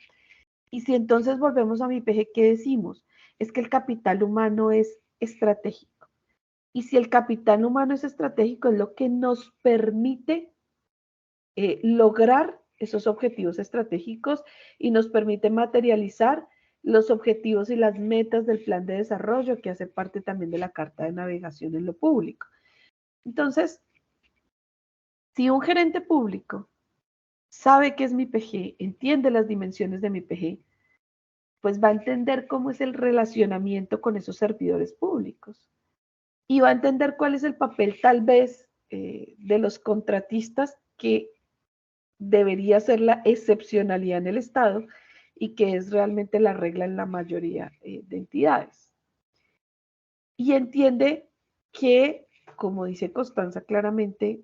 Y si entonces volvemos a mi PG, ¿qué decimos? Es que el capital humano es estratégico. Y si el capital humano es estratégico, es lo que nos permite lograr esos objetivos estratégicos y nos permite materializar los objetivos y las metas del plan de desarrollo que hace parte también de la carta de navegación en lo público. Entonces, si un gerente público sabe qué es mi PG, entiende las dimensiones de mi PG, pues va a entender cómo es el relacionamiento con esos servidores públicos y va a entender cuál es el papel tal vez de los contratistas que debería ser la excepcionalidad en el Estado y que es realmente la regla en la mayoría de entidades. Y entiende que, como dice Constanza claramente,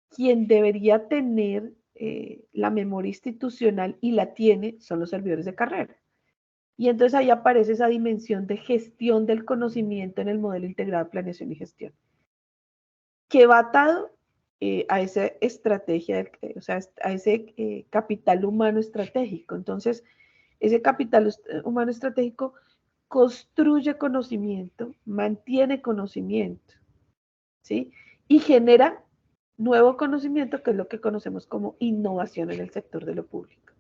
quien debería tener la memoria institucional y la tiene son los servidores de carrera. Y entonces ahí aparece esa dimensión de gestión del conocimiento en el modelo integrado de planeación y gestión, que va atado a esa estrategia, o sea, a ese capital humano estratégico. Entonces, ese capital humano estratégico construye conocimiento, mantiene conocimiento, ¿sí? Y genera nuevo conocimiento, que es lo que conocemos como innovación en el sector de lo público.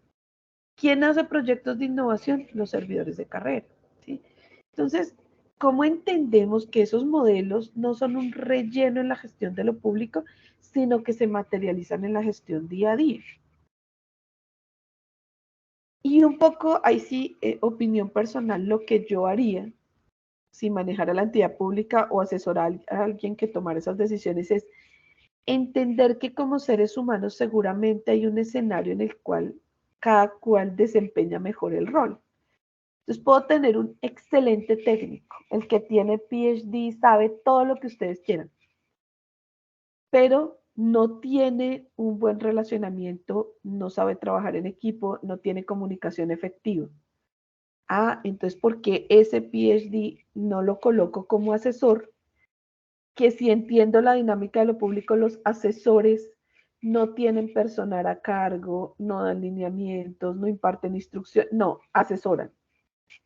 ¿Quién hace proyectos de innovación? Los servidores de carrera, ¿sí? Entonces, ¿cómo entendemos que esos modelos no son un relleno en la gestión de lo público, sino que se materializan en la gestión día a día? Y un poco, ahí sí, opinión personal, lo que yo haría si manejara la entidad pública o asesorar a alguien que tomara esas decisiones es entender que como seres humanos seguramente hay un escenario en el cual cada cual desempeña mejor el rol. Entonces puedo tener un excelente técnico, el que tiene PhD sabe todo lo que ustedes quieran, pero no tiene un buen relacionamiento, no sabe trabajar en equipo, no tiene comunicación efectiva. Entonces, ¿por qué ese PhD no lo coloco como asesor? Que si entiendo la dinámica de lo público, los asesores no tienen personal a cargo, no dan lineamientos, no imparten instrucción, no, asesoran.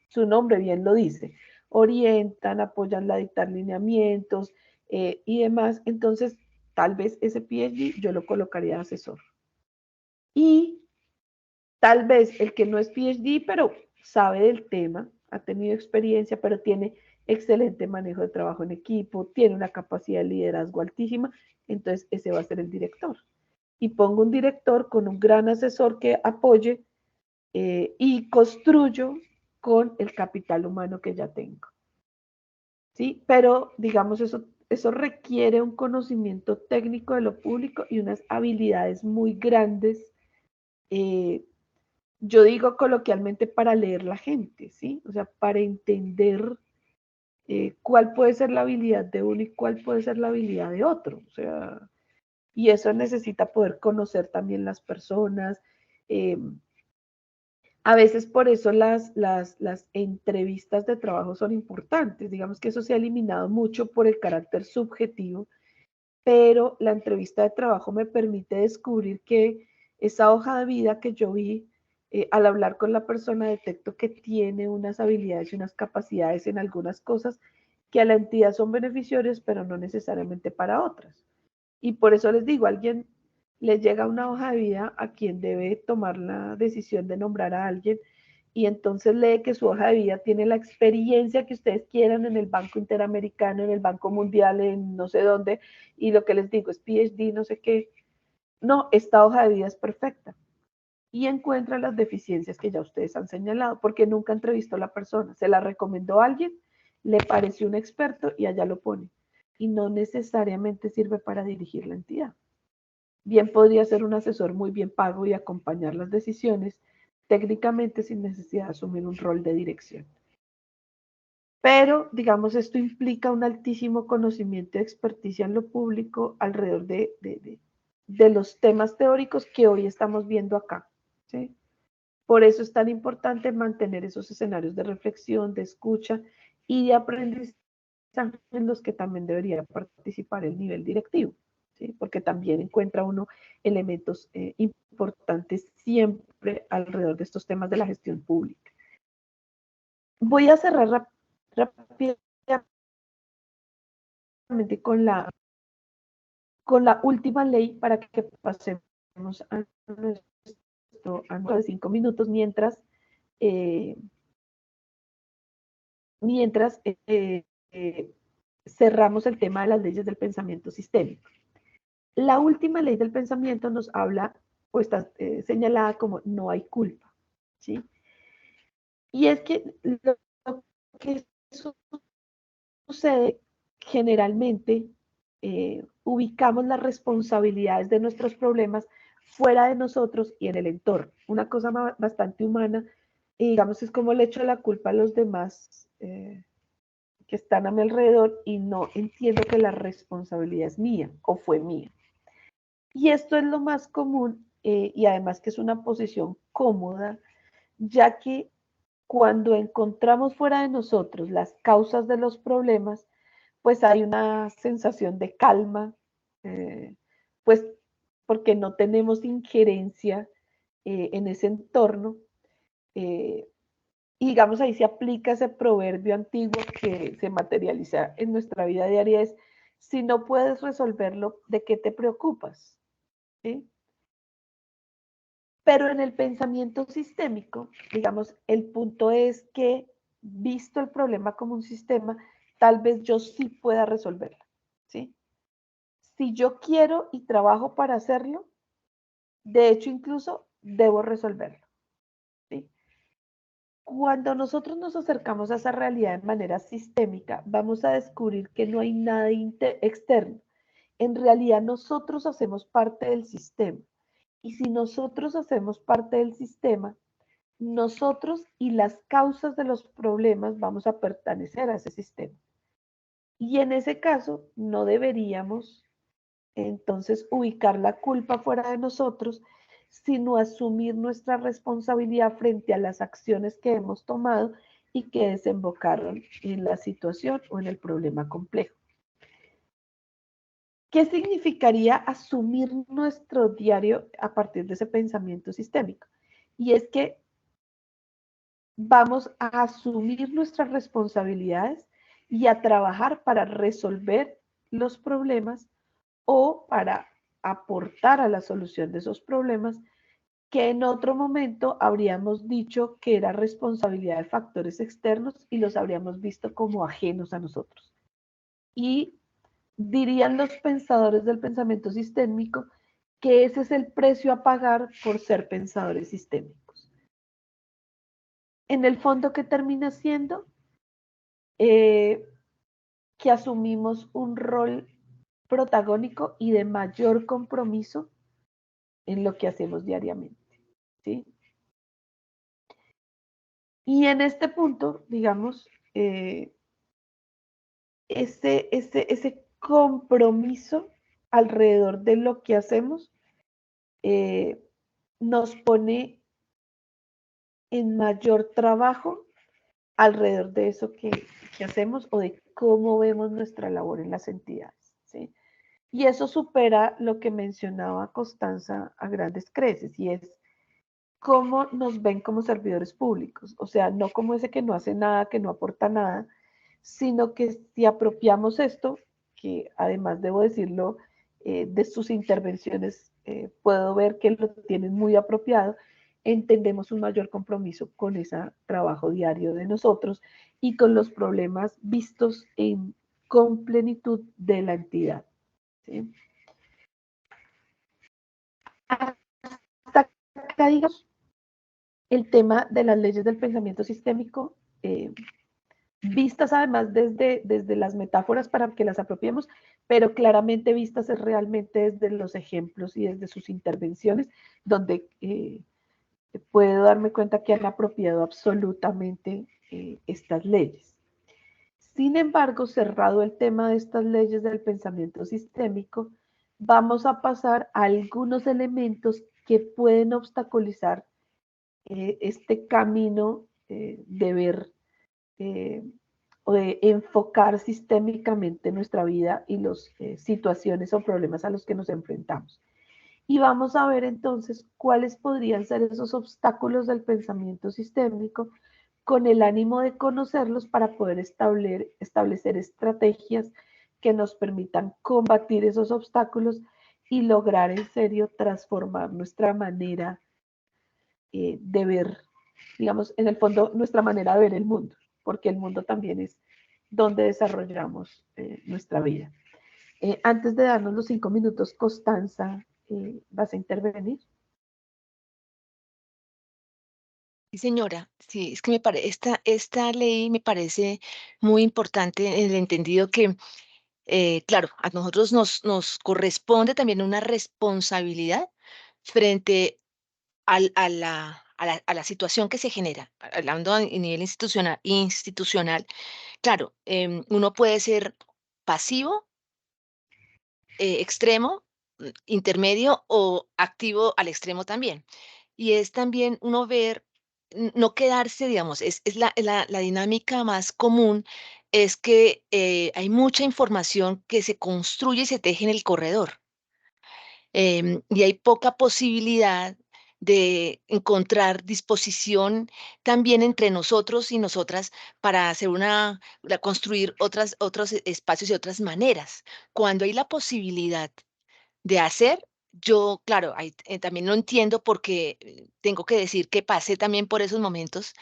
Su nombre bien lo dice. Orientan, apoyan la dictar lineamientos y demás. Entonces, tal vez ese PhD yo lo colocaría de asesor. Y tal vez el que no es PhD, pero sabe del tema, ha tenido experiencia, pero tiene excelente manejo de trabajo en equipo, tiene una capacidad de liderazgo altísima, entonces ese va a ser el director. Y pongo un director con un gran asesor que apoye y construyo con el capital humano que ya tengo. ¿Sí? Pero, digamos, eso requiere un conocimiento técnico de lo público y unas habilidades muy grandes. Yo digo coloquialmente para leer la gente, ¿sí? O sea, para entender cuál puede ser la habilidad de uno y cuál puede ser la habilidad de otro. O sea, y eso necesita poder conocer también las personas. A veces por eso las entrevistas de trabajo son importantes. Digamos que eso se ha eliminado mucho por el carácter subjetivo, pero la entrevista de trabajo me permite descubrir que esa hoja de vida que yo vi, al hablar con la persona detecto que tiene unas habilidades y unas capacidades en algunas cosas que a la entidad son beneficiarias, pero no necesariamente para otras. Y por eso les digo, alguien le llega una hoja de vida a quien debe tomar la decisión de nombrar a alguien y entonces lee que su hoja de vida tiene la experiencia que ustedes quieran en el Banco Interamericano, en el Banco Mundial, en no sé dónde, y lo que les digo es PhD, no sé qué. No, esta hoja de vida es perfecta. Y encuentra las deficiencias que ya ustedes han señalado, porque nunca entrevistó a la persona. Se la recomendó a alguien, le pareció un experto y allá lo pone. Y no necesariamente sirve para dirigir la entidad. Bien podría ser un asesor muy bien pago y acompañar las decisiones técnicamente sin necesidad de asumir un rol de dirección. Pero, digamos, esto implica un altísimo conocimiento y experticia en lo público alrededor de los temas teóricos que hoy estamos viendo acá, ¿sí? Por eso es tan importante mantener esos escenarios de reflexión, de escucha y de aprendizaje en los que también debería participar el nivel directivo, ¿sí? Porque también encuentra uno elementos importantes siempre alrededor de estos temas de la gestión pública. Voy a cerrar rápidamente con la última ley para que pasemos a nuestro de 5 minutos mientras cerramos el tema de las leyes del pensamiento sistémico. La última ley del pensamiento nos habla, o está señalada como no hay culpa, ¿sí? Y es que lo que sucede generalmente, ubicamos las responsabilidades de nuestros problemas fuera de nosotros y en el entorno. Una cosa bastante humana, y digamos, es como le echo la culpa a los demás que están a mi alrededor y no entiendo que la responsabilidad es mía o fue mía. Y esto es lo más común y además que es una posición cómoda, ya que cuando encontramos fuera de nosotros las causas de los problemas, pues hay una sensación de calma, pues porque no tenemos injerencia en ese entorno. Y digamos, ahí se aplica ese proverbio antiguo que se materializa en nuestra vida diaria, es, si no puedes resolverlo, ¿de qué te preocupas? ¿Sí? Pero en el pensamiento sistémico, digamos, el punto es que, visto el problema como un sistema, tal vez yo sí pueda resolverlo, ¿sí? Si yo quiero y trabajo para hacerlo, de hecho, incluso debo resolverlo, ¿sí? Cuando nosotros nos acercamos a esa realidad de manera sistémica, vamos a descubrir que no hay nada externo. En realidad, nosotros hacemos parte del sistema. Y si nosotros hacemos parte del sistema, nosotros y las causas de los problemas vamos a pertenecer a ese sistema. Y en ese caso, no deberíamos entonces ubicar la culpa fuera de nosotros, sino asumir nuestra responsabilidad frente a las acciones que hemos tomado y que desembocaron en la situación o en el problema complejo. ¿Qué significaría asumir nuestro diario a partir de ese pensamiento sistémico? Y es que vamos a asumir nuestras responsabilidades y a trabajar para resolver los problemas o para aportar a la solución de esos problemas que en otro momento habríamos dicho que era responsabilidad de factores externos y los habríamos visto como ajenos a nosotros. Y dirían los pensadores del pensamiento sistémico que ese es el precio a pagar por ser pensadores sistémicos. En el fondo, ¿qué termina siendo? Que asumimos un rol protagónico y de mayor compromiso en lo que hacemos diariamente, ¿sí? Y en este punto, digamos, ese compromiso alrededor de lo que hacemos nos pone en mayor trabajo alrededor de eso que hacemos o de cómo vemos nuestra labor en las entidades, ¿sí? Y eso supera lo que mencionaba Constanza a grandes creces, y es cómo nos ven como servidores públicos, o sea, no como ese que no hace nada, que no aporta nada, sino que si apropiamos esto, que además debo decirlo, de sus intervenciones, puedo ver que lo tienen muy apropiado, entendemos un mayor compromiso con ese trabajo diario de nosotros y con los problemas vistos con plenitud de la entidad, ¿sí? Hasta acá, digamos, el tema de las leyes del pensamiento sistémico, vistas además desde las metáforas para que las apropiemos, pero claramente vistas es realmente desde los ejemplos y desde sus intervenciones, donde puedo darme cuenta que han apropiado absolutamente estas leyes. Sin embargo, cerrado el tema de estas leyes del pensamiento sistémico, vamos a pasar a algunos elementos que pueden obstaculizar este camino de ver o de enfocar sistémicamente nuestra vida y las situaciones o problemas a los que nos enfrentamos. Y vamos a ver entonces cuáles podrían ser esos obstáculos del pensamiento sistémico con el ánimo de conocerlos para poder establecer estrategias que nos permitan combatir esos obstáculos y lograr en serio transformar nuestra manera de ver, digamos, en el fondo, nuestra manera de ver el mundo, porque el mundo también es donde desarrollamos nuestra vida. Antes de darnos los 5 minutos, Constanza, ¿vas a intervenir? Sí, señora, sí, es que esta ley me parece muy importante en el entendido que, claro, a nosotros nos corresponde también una responsabilidad frente a la situación que se genera. Hablando a nivel institucional, claro, uno puede ser pasivo, extremo, intermedio o activo al extremo también. Y es también uno ver, no quedarse, digamos, es la dinámica más común, es que hay mucha información que se construye y se teje en el corredor. Y hay poca posibilidad de encontrar disposición también entre nosotros y nosotras para hacer construir otros espacios y otras maneras. Cuando hay la posibilidad de hacer, yo, claro, también lo entiendo porque tengo que decir que pasé también por esos momentos,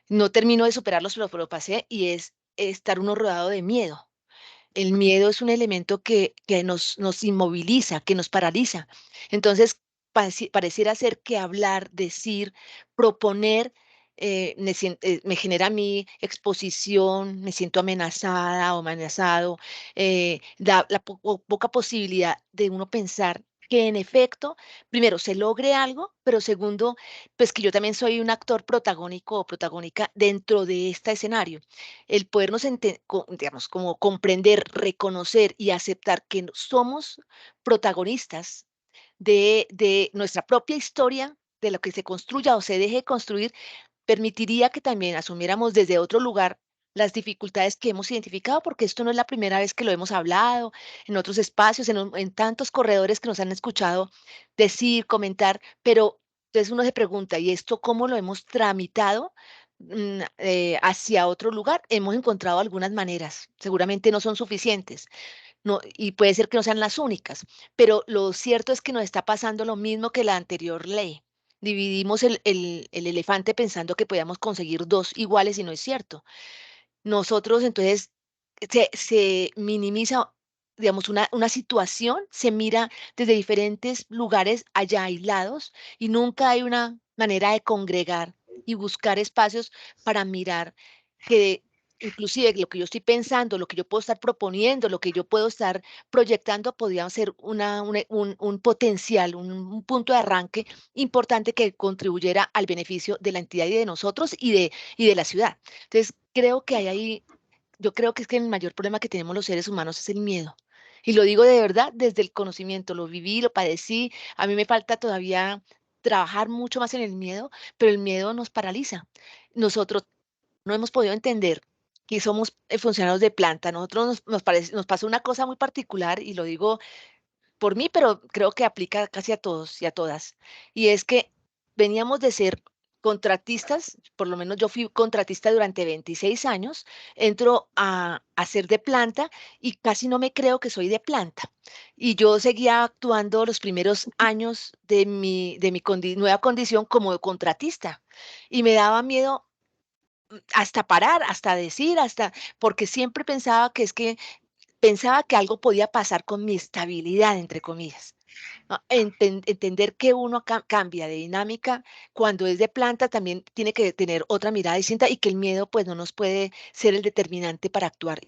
no termino de superarlos, pero lo pasé y es estar uno rodeado de miedo. El miedo es un elemento que nos inmoviliza, que nos paraliza. Entonces, pareciera ser que hablar, decir, proponer, me genera a mí exposición, me siento amenazada o amenazado, la poca posibilidad de uno pensar que en efecto, primero, se logre algo, pero segundo, pues que yo también soy un actor protagónico o protagónica dentro de este escenario. El podernos, digamos, como comprender, reconocer y aceptar que somos protagonistas de nuestra propia historia, de lo que se construya o se deje construir, permitiría que también asumiéramos desde otro lugar las dificultades que hemos identificado, porque esto no es la primera vez que lo hemos hablado, en otros espacios, en tantos corredores que nos han escuchado decir, comentar, pero entonces uno se pregunta, ¿y esto cómo lo hemos tramitado hacia otro lugar? Hemos encontrado algunas maneras, seguramente no son suficientes, no, y puede ser que no sean las únicas, pero lo cierto es que nos está pasando lo mismo que la anterior ley. Dividimos el elefante pensando que podíamos conseguir dos iguales y no es cierto. Nosotros entonces se minimiza, digamos, una situación, se mira desde diferentes lugares allá aislados y nunca hay una manera de congregar y buscar espacios para mirar que inclusive lo que yo estoy pensando, lo que yo puedo estar proponiendo, lo que yo puedo estar proyectando, podría ser un potencial, un punto de arranque importante que contribuyera al beneficio de la entidad y de nosotros y de la ciudad. Entonces, creo que hay ahí, yo creo que es que el mayor problema que tenemos los seres humanos es el miedo. Y lo digo de verdad desde el conocimiento, lo viví, lo padecí, a mí me falta todavía trabajar mucho más en el miedo, pero el miedo nos paraliza. Nosotros no hemos podido entender que somos funcionarios de planta. Nosotros nos pasó una cosa muy particular y lo digo por mí, pero creo que aplica casi a todos y a todas. Y es que veníamos de ser contratistas, por lo menos yo fui contratista durante 26 años, entro a ser de planta y casi no me creo que soy de planta. Y yo seguía actuando los primeros años de mi nueva condición como contratista. Y me daba miedo hasta parar, hasta decir, hasta, porque siempre pensaba que algo podía pasar con mi estabilidad, entre comillas. ¿No? Entender que uno cambia de dinámica cuando es de planta también tiene que tener otra mirada distinta y que el miedo pues no nos puede ser el determinante para actuar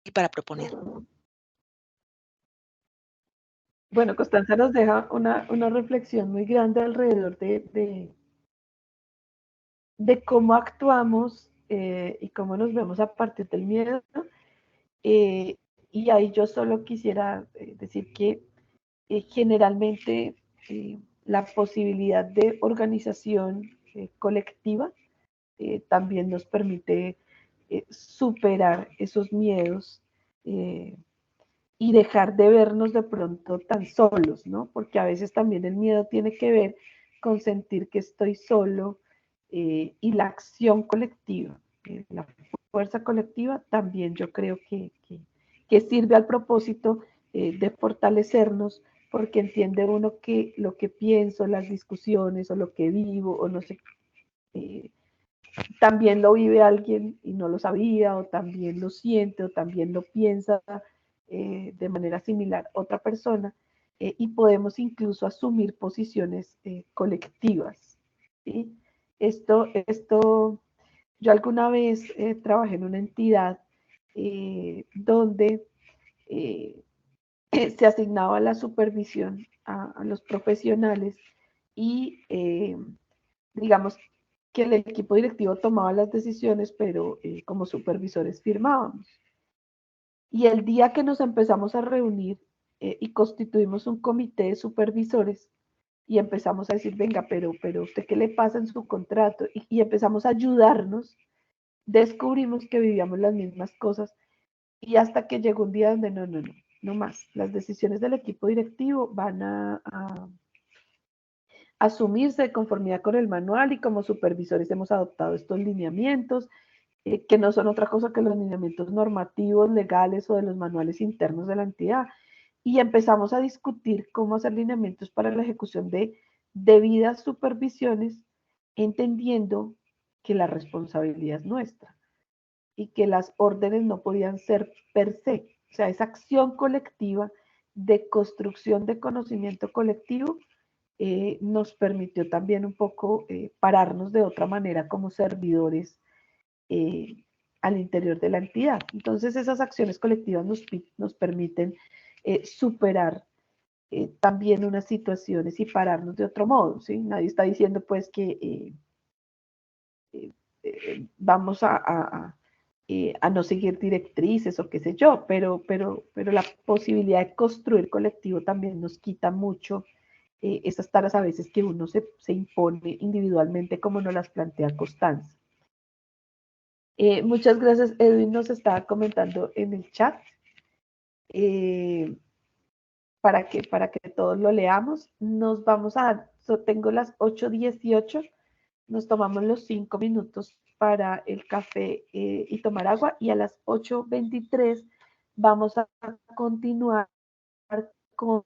y para proponer. Bueno, Constanza nos deja una reflexión muy grande alrededor de cómo actuamos y cómo nos vemos a partir del miedo. Eh, y ahí yo solo quisiera decir que generalmente la posibilidad de organización colectiva también nos permite superar esos miedos y dejar de vernos de pronto tan solos, ¿no? Porque a veces también el miedo tiene que ver con sentir que estoy solo y la acción colectiva, la fuerza colectiva también yo creo que sirve al propósito de fortalecernos porque entiende uno que lo que pienso, las discusiones o lo que vivo o no sé, eh, también lo vive alguien y no lo sabía, o también lo siente, o también lo piensa de manera similar otra persona, y podemos incluso asumir posiciones colectivas. ¿Sí? Yo alguna vez trabajé en una entidad donde eh, se asignaba la supervisión a los profesionales y digamos que el equipo directivo tomaba las decisiones, pero como supervisores firmábamos. Y el día que nos empezamos a reunir y constituimos un comité de supervisores y empezamos a decir, venga, pero ¿usted qué le pasa en su contrato? Y empezamos a ayudarnos, descubrimos que vivíamos las mismas cosas y hasta que llegó un día donde no más. Las decisiones del equipo directivo van a asumirse de conformidad con el manual y como supervisores hemos adoptado estos lineamientos, que no son otra cosa que los lineamientos normativos, legales o de los manuales internos de la entidad. Y empezamos a discutir cómo hacer lineamientos para la ejecución de debidas supervisiones, entendiendo que la responsabilidad es nuestra y que las órdenes no podían ser per se. O sea, esa acción colectiva de construcción de conocimiento colectivo nos permitió también un poco pararnos de otra manera como servidores al interior de la entidad. Entonces esas acciones colectivas nos permiten superar también unas situaciones y pararnos de otro modo, ¿sí? Nadie está diciendo pues que vamos a no seguir directrices o qué sé yo, pero la posibilidad de construir colectivo también nos quita mucho esas taras a veces que uno se impone individualmente como nos las plantea Constanza. Muchas gracias, Edwin nos estaba comentando en el chat para que todos lo leamos. Nos vamos a, tengo las 8:18, nos tomamos los 5 minutos para el café y tomar agua y a las 8:23 vamos a continuar con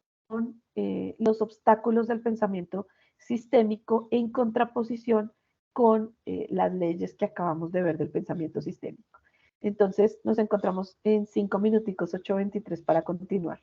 los obstáculos del pensamiento sistémico en contraposición con las leyes que acabamos de ver del pensamiento sistémico. Entonces nos encontramos en 5 minuticos, 8:23 para continuar.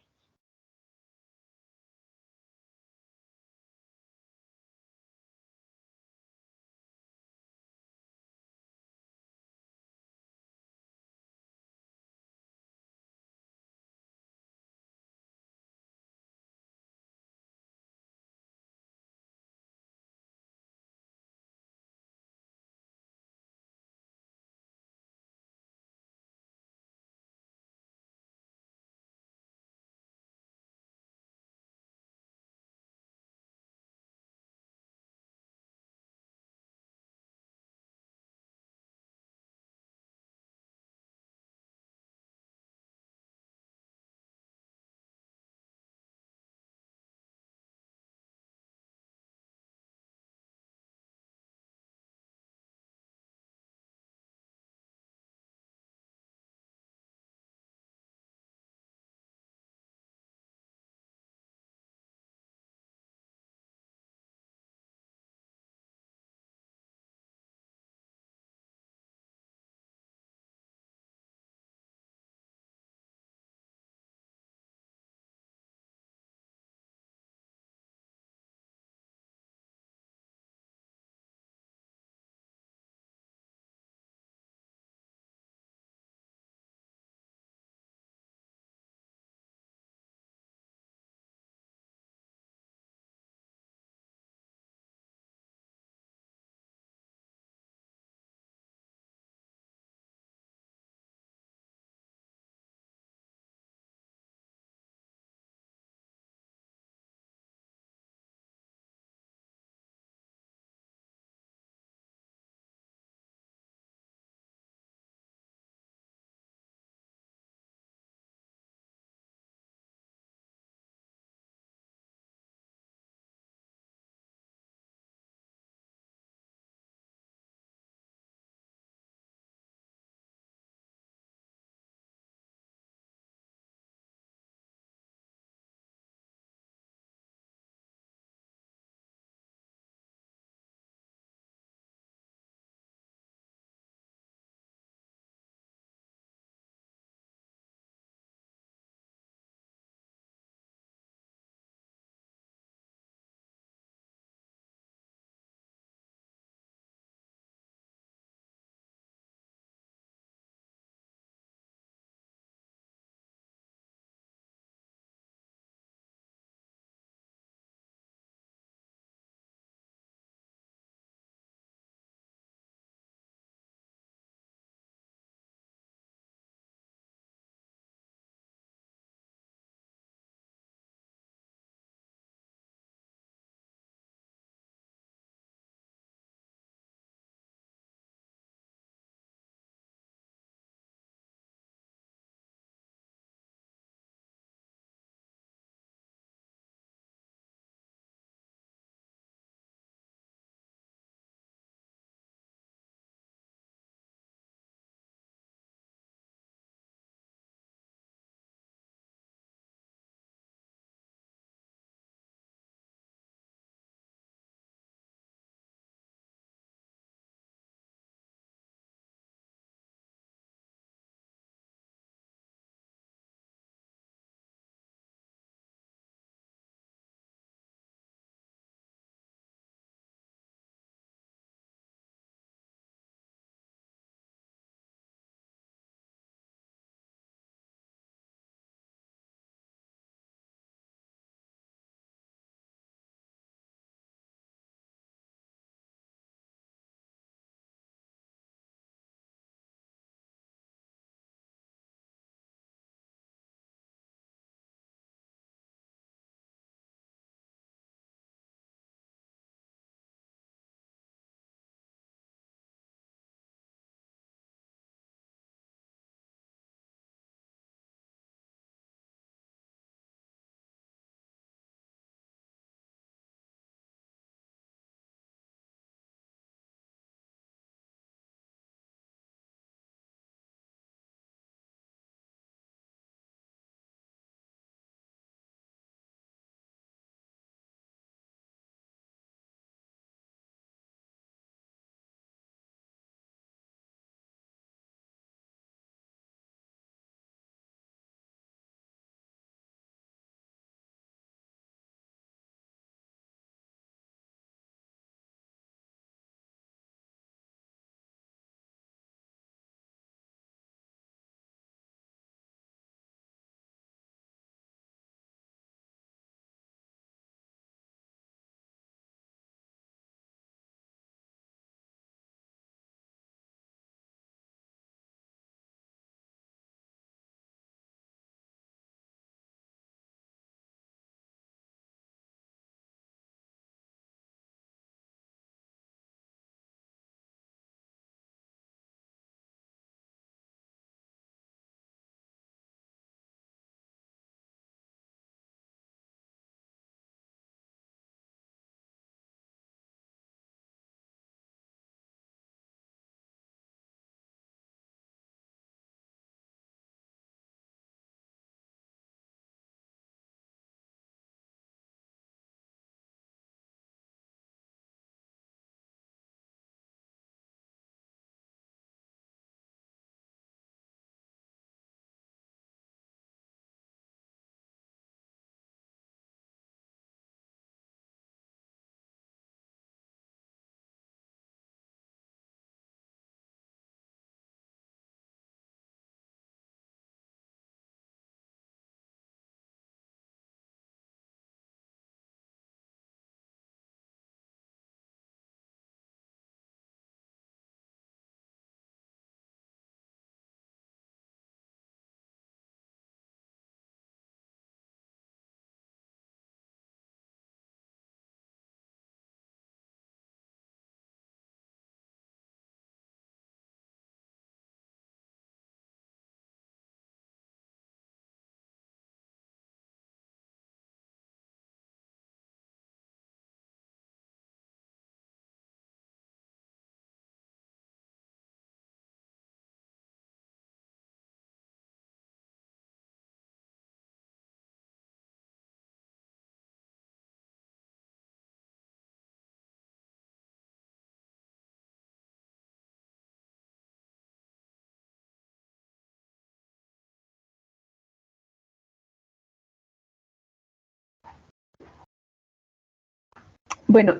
Bueno,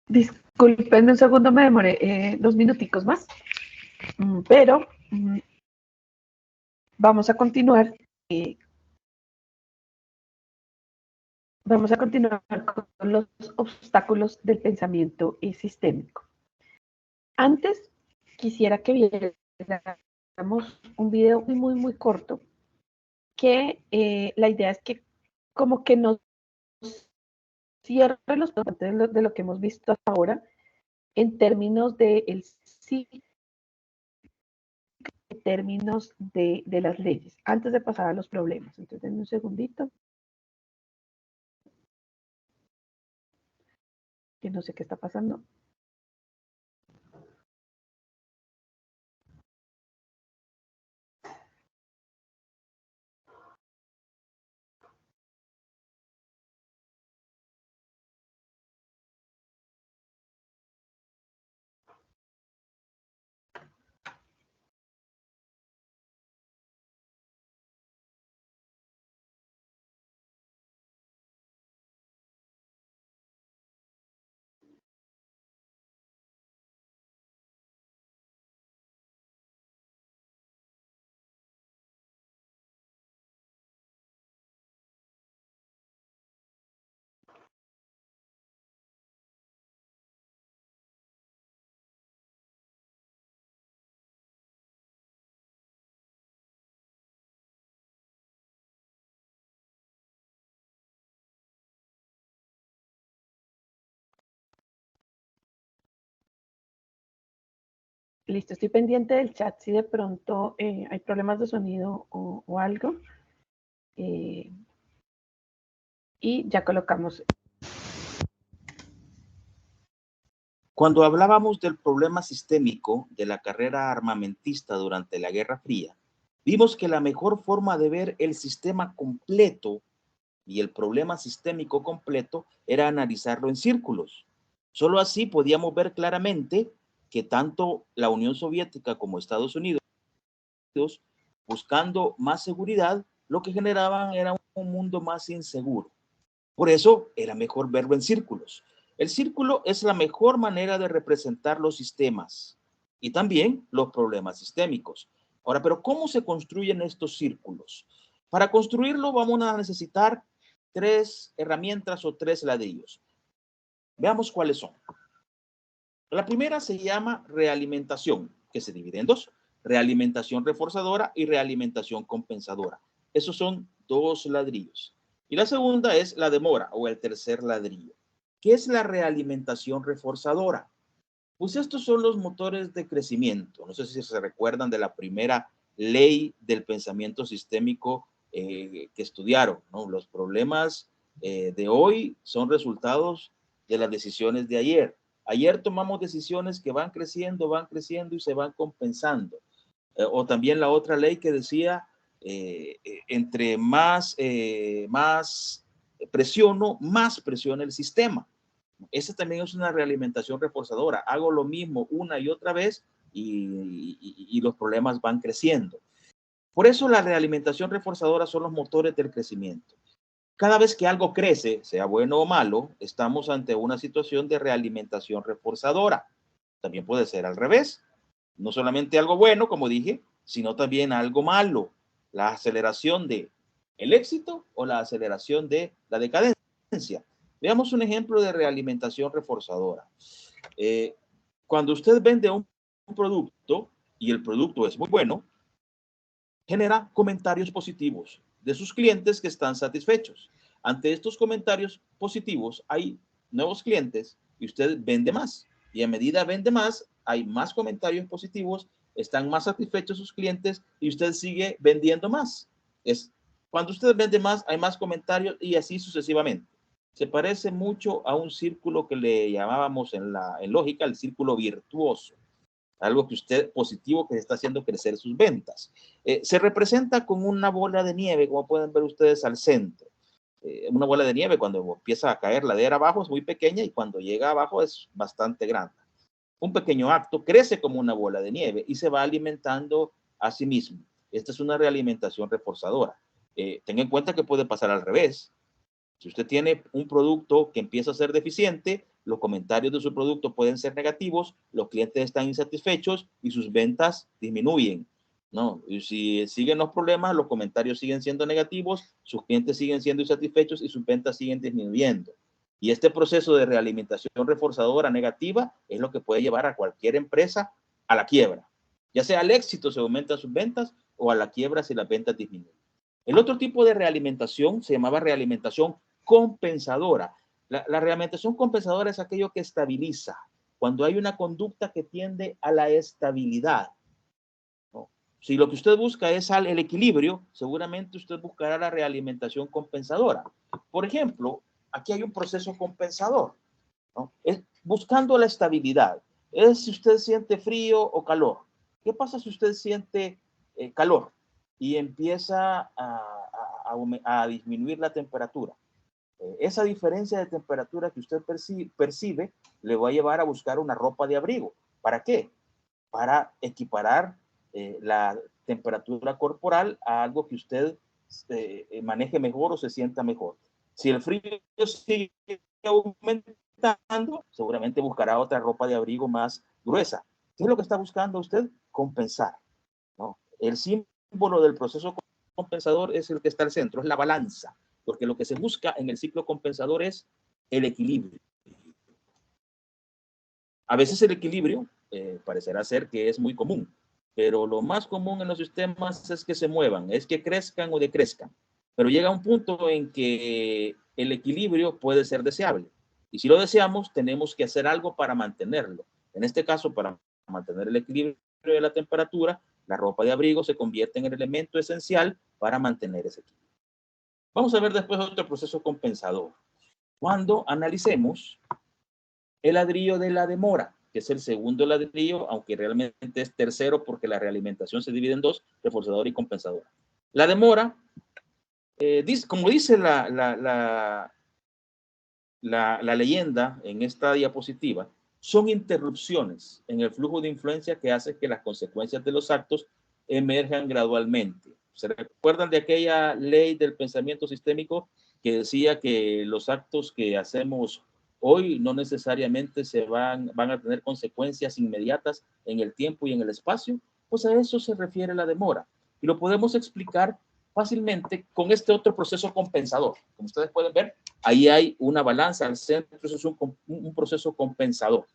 disculpenme un segundo, me demoré 2 minuticos más, pero vamos a continuar. Vamos a continuar con los obstáculos del pensamiento sistémico. Antes, quisiera que viéramos un video muy corto, que la idea es que como que nos cierre los puntos de lo que hemos visto hasta ahora en términos de el sí, en términos de las leyes, antes de pasar a los problemas. Entonces, denme un segundito, que no sé qué está pasando. Listo, estoy pendiente del chat si de pronto hay problemas de sonido o algo. Y ya colocamos. Cuando hablábamos del problema sistémico de la carrera armamentista durante la Guerra Fría, vimos que la mejor forma de ver el sistema completo y el problema sistémico completo era analizarlo en círculos. Solo así podíamos ver claramente que tanto la Unión Soviética como Estados Unidos, buscando más seguridad, lo que generaban era un mundo más inseguro. Por eso era mejor verlo en círculos. El círculo es la mejor manera de representar los sistemas y también los problemas sistémicos. Ahora, pero ¿cómo se construyen estos círculos? Para construirlo vamos a necesitar 3 herramientas o 3 ladrillos. Veamos cuáles son. La primera se llama realimentación, que se divide en 2. Realimentación reforzadora y realimentación compensadora. Esos son 2 ladrillos. Y la segunda es la demora o el tercer ladrillo. ¿Qué es la realimentación reforzadora? Pues estos son los motores de crecimiento. No sé si se recuerdan de la primera ley del pensamiento sistémico que estudiaron, ¿no? Los problemas de hoy son resultados de las decisiones de ayer. Ayer tomamos decisiones que van creciendo y se van compensando. O también la otra ley que decía, entre más presiono, más presiona el sistema. Esa también es una realimentación reforzadora. Hago lo mismo una y otra vez y los problemas van creciendo. Por eso la realimentación reforzadora son los motores del crecimiento. Cada vez que algo crece, sea bueno o malo, estamos ante una situación de realimentación reforzadora. También puede ser al revés. No solamente algo bueno, como dije, sino también algo malo. La aceleración de el éxito o la aceleración de la decadencia. Veamos un ejemplo de realimentación reforzadora. Cuando usted vende un producto y el producto es muy bueno, genera comentarios positivos de sus clientes que están satisfechos. Ante estos comentarios positivos hay nuevos clientes y usted vende más. Y a medida vende más, hay más comentarios positivos, están más satisfechos sus clientes y usted sigue vendiendo más. Cuando usted vende más, hay más comentarios y así sucesivamente. Se parece mucho a un círculo que le llamábamos en lógica el círculo virtuoso. Algo que usted positivo que está haciendo crecer sus ventas. Se representa con una bola de nieve, como pueden ver ustedes al centro. Una bola de nieve cuando empieza a caer ladera abajo es muy pequeña y cuando llega abajo es bastante grande. Un pequeño acto crece como una bola de nieve y se va alimentando a sí mismo. Esta es una realimentación reforzadora. Tenga en cuenta que puede pasar al revés. Si usted tiene un producto que empieza a ser deficiente, los comentarios de su producto pueden ser negativos, los clientes están insatisfechos y sus ventas disminuyen, ¿no? Y si siguen los problemas, los comentarios siguen siendo negativos, sus clientes siguen siendo insatisfechos y sus ventas siguen disminuyendo. Y este proceso de realimentación reforzadora negativa es lo que puede llevar a cualquier empresa a la quiebra. Ya sea al éxito si aumentan sus ventas o a la quiebra si las ventas disminuyen. El otro tipo de realimentación se llamaba realimentación compensadora. La realimentación compensadora es aquello que estabiliza, cuando hay una conducta que tiende a la estabilidad, ¿no? Si lo que usted busca es el equilibrio, seguramente usted buscará la realimentación compensadora. Por ejemplo, aquí hay un proceso compensador, ¿no? Es buscando la estabilidad. Es si usted siente frío o calor. ¿Qué pasa si usted siente calor y empieza a disminuir la temperatura? Esa diferencia de temperatura que usted percibe le va a llevar a buscar una ropa de abrigo. ¿Para qué? Para equiparar la temperatura corporal a algo que usted maneje mejor o se sienta mejor. Si el frío sigue aumentando, seguramente buscará otra ropa de abrigo más gruesa. ¿Qué es lo que está buscando usted? Compensar, ¿no? El símbolo del proceso compensador es el que está al centro, es la balanza, porque lo que se busca en el ciclo compensador es el equilibrio. A veces el equilibrio parecerá ser que es muy común, pero lo más común en los sistemas es que se muevan, es que crezcan o decrezcan. Pero llega un punto en que el equilibrio puede ser deseable. Y si lo deseamos, tenemos que hacer algo para mantenerlo. En este caso, para mantener el equilibrio de la temperatura, la ropa de abrigo se convierte en el elemento esencial para mantener ese equilibrio. Vamos a ver después otro proceso compensador. Cuando analicemos el ladrillo de la demora, que es el segundo ladrillo, aunque realmente es tercero porque la realimentación se divide en dos, reforzador y compensador. La demora, como dice la leyenda en esta diapositiva, son interrupciones en el flujo de influencia que hace que las consecuencias de los actos emerjan gradualmente. ¿Se recuerdan de aquella ley del pensamiento sistémico que decía que los actos que hacemos hoy no necesariamente van a tener consecuencias inmediatas en el tiempo y en el espacio? Pues a eso se refiere la demora. Y lo podemos explicar fácilmente con este otro proceso compensador. Como ustedes pueden ver, ahí hay una balanza al centro, eso es un proceso compensador.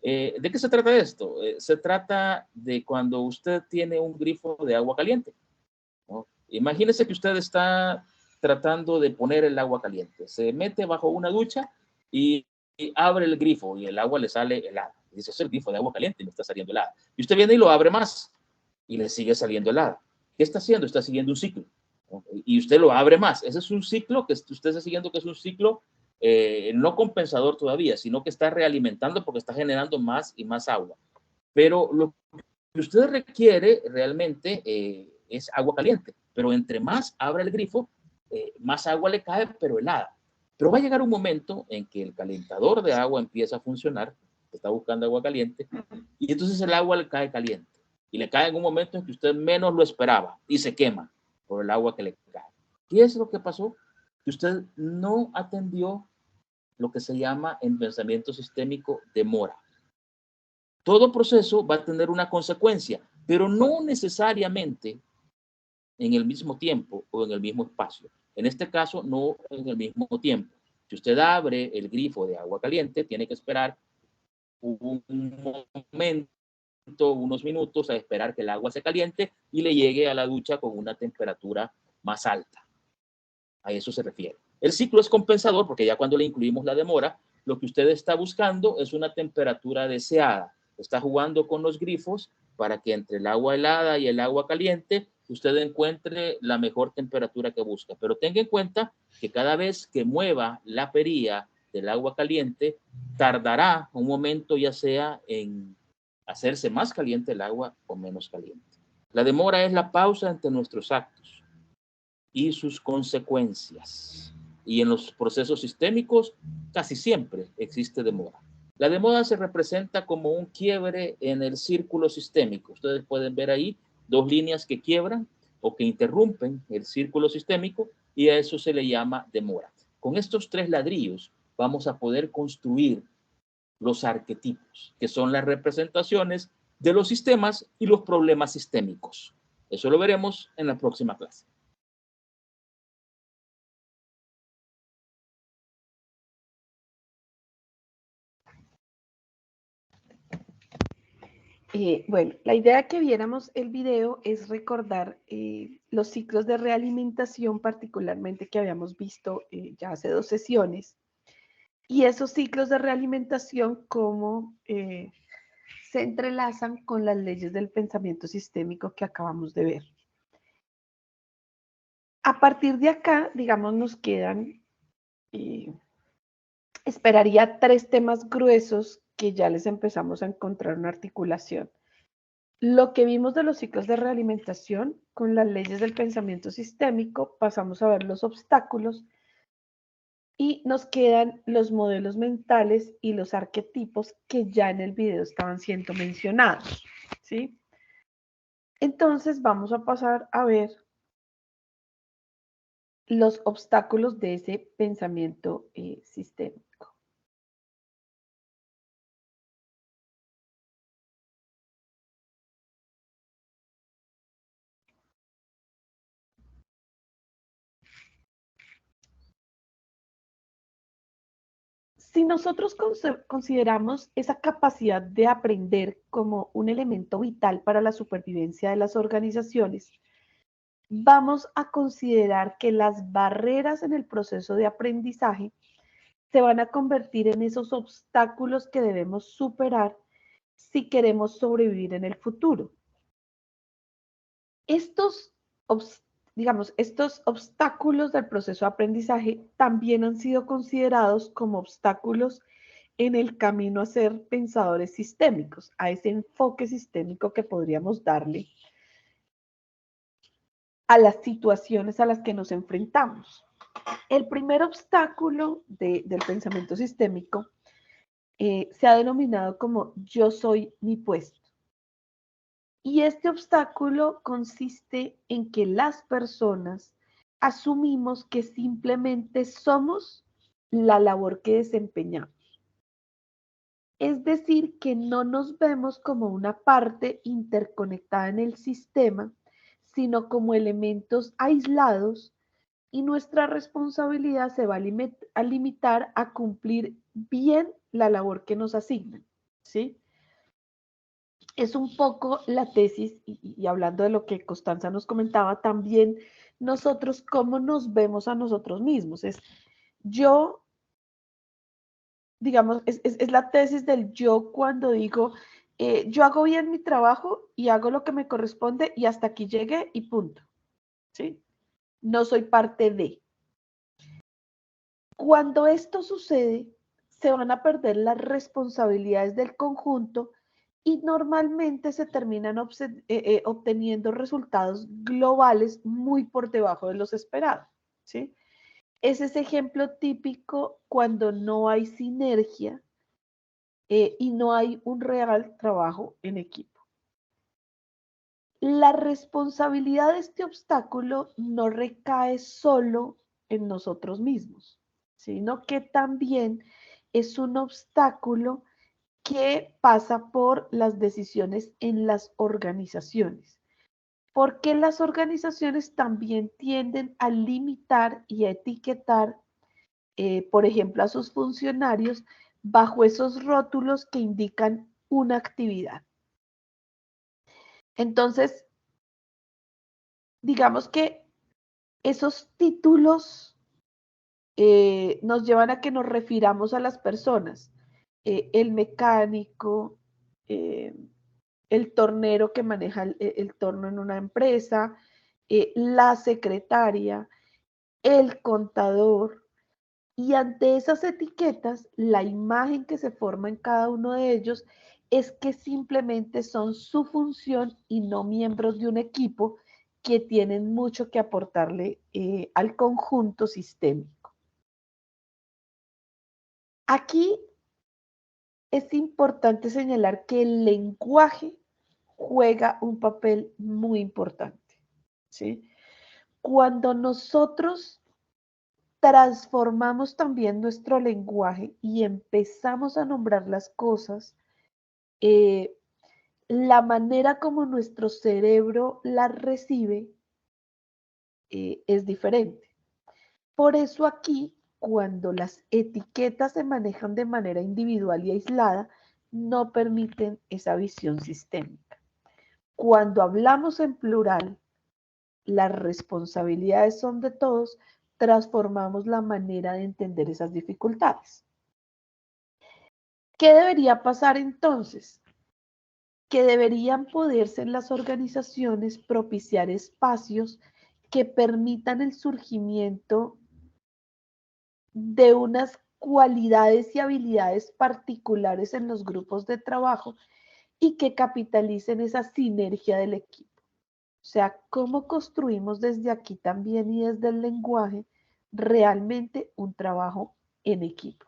¿De qué se trata esto? Se trata de cuando usted tiene un grifo de agua caliente, ¿no? Imagínese que usted está tratando de poner el agua caliente. Se mete bajo una ducha y abre el grifo y el agua le sale helada. Dice, es el grifo de agua caliente y me está saliendo helada. Y usted viene y lo abre más y le sigue saliendo helada. ¿Qué está haciendo? Está siguiendo un ciclo. Y usted lo abre más. Ese es un ciclo que usted está siguiendo, que es un ciclo no compensador todavía, sino que está realimentando porque está generando más y más agua. Pero lo que usted requiere realmente es agua caliente. Pero entre más abre el grifo, más agua le cae, pero helada. Pero va a llegar un momento en que el calentador de agua empieza a funcionar, está buscando agua caliente, y entonces el agua le cae caliente. Y le cae en un momento en que usted menos lo esperaba y se quema por el agua que le cae. ¿Qué es lo que pasó? Que usted no atendió lo que se llama en pensamiento sistémico demora. Todo proceso va a tener una consecuencia, pero no necesariamente en el mismo tiempo o en el mismo espacio. En este caso, no en el mismo tiempo. Si usted abre el grifo de agua caliente, tiene que esperar un momento, unos minutos a esperar que el agua se caliente y le llegue a la ducha con una temperatura más alta. A eso se refiere. El ciclo es compensador porque ya cuando le incluimos la demora, lo que usted está buscando es una temperatura deseada. Está jugando con los grifos para que entre el agua helada y el agua caliente usted encuentre la mejor temperatura que busca. Pero tenga en cuenta que cada vez que mueva la perilla del agua caliente, tardará un momento ya sea en hacerse más caliente el agua o menos caliente. La demora es la pausa entre nuestros actos y sus consecuencias. Y en los procesos sistémicos casi siempre existe demora. La demora se representa como un quiebre en el círculo sistémico. Ustedes pueden ver ahí dos líneas que quiebran o que interrumpen el círculo sistémico y a eso se le llama demora. Con estos 3 ladrillos vamos a poder construir los arquetipos, que son las representaciones de los sistemas y los problemas sistémicos. Eso lo veremos en la próxima clase. Bueno, la idea de que viéramos el video es recordar los ciclos de realimentación, particularmente que habíamos visto ya hace 2 sesiones, y esos ciclos de realimentación cómo se entrelazan con las leyes del pensamiento sistémico que acabamos de ver. A partir de acá, digamos, nos quedan, esperaría 3 temas gruesos que ya les empezamos a encontrar una articulación. Lo que vimos de los ciclos de realimentación con las leyes del pensamiento sistémico, pasamos a ver los obstáculos y nos quedan los modelos mentales y los arquetipos que ya en el video estaban siendo mencionados, ¿sí? Entonces vamos a pasar a ver los obstáculos de ese pensamiento sistémico. Si nosotros consideramos esa capacidad de aprender como un elemento vital para la supervivencia de las organizaciones, vamos a considerar que las barreras en el proceso de aprendizaje se van a convertir en esos obstáculos que debemos superar si queremos sobrevivir en el futuro. Estos obstáculos del proceso de aprendizaje también han sido considerados como obstáculos en el camino a ser pensadores sistémicos, a ese enfoque sistémico que podríamos darle a las situaciones a las que nos enfrentamos. El primer obstáculo del pensamiento sistémico se ha denominado como yo soy mi puesto. Y este obstáculo consiste en que las personas asumimos que simplemente somos la labor que desempeñamos. Es decir, que no nos vemos como una parte interconectada en el sistema, sino como elementos aislados, y nuestra responsabilidad se va a limitar a cumplir bien la labor que nos asignan, ¿sí? Es un poco la tesis, y hablando de lo que Constanza nos comentaba, también nosotros cómo nos vemos a nosotros mismos. Es yo, digamos, es la tesis del yo cuando digo, yo hago bien mi trabajo y hago lo que me corresponde y hasta aquí llegué y punto, ¿sí? No soy parte de. Cuando esto sucede, se van a perder las responsabilidades del conjunto y normalmente se terminan obteniendo resultados globales muy por debajo de los esperados, ¿sí? Es ese ejemplo típico cuando no hay sinergia y no hay un real trabajo en equipo. La responsabilidad de este obstáculo no recae solo en nosotros mismos, sino que también es un obstáculo que pasa por las decisiones en las organizaciones, porque las organizaciones también tienden a limitar y a etiquetar, por ejemplo, a sus funcionarios bajo esos rótulos que indican una actividad. Entonces, digamos que esos títulos nos llevan a que nos refiramos a las personas, el mecánico, el tornero que maneja el torno en una empresa, la secretaria, el contador. Y ante esas etiquetas, la imagen que se forma en cada uno de ellos es que simplemente son su función y no miembros de un equipo que tienen mucho que aportarle al conjunto sistémico. Aquí es importante señalar que el lenguaje juega un papel muy importante, ¿sí? Cuando nosotros transformamos también nuestro lenguaje y empezamos a nombrar las cosas, la manera como nuestro cerebro las recibe es diferente. Por eso aquí, cuando las etiquetas se manejan de manera individual y aislada, no permiten esa visión sistémica. Cuando hablamos en plural, las responsabilidades son de todos, transformamos la manera de entender esas dificultades. ¿Qué debería pasar entonces? Que deberían poderse en las organizaciones propiciar espacios que permitan el surgimiento de unas cualidades y habilidades particulares en los grupos de trabajo y que capitalicen esa sinergia del equipo. O sea, cómo construimos desde aquí también y desde el lenguaje realmente un trabajo en equipo.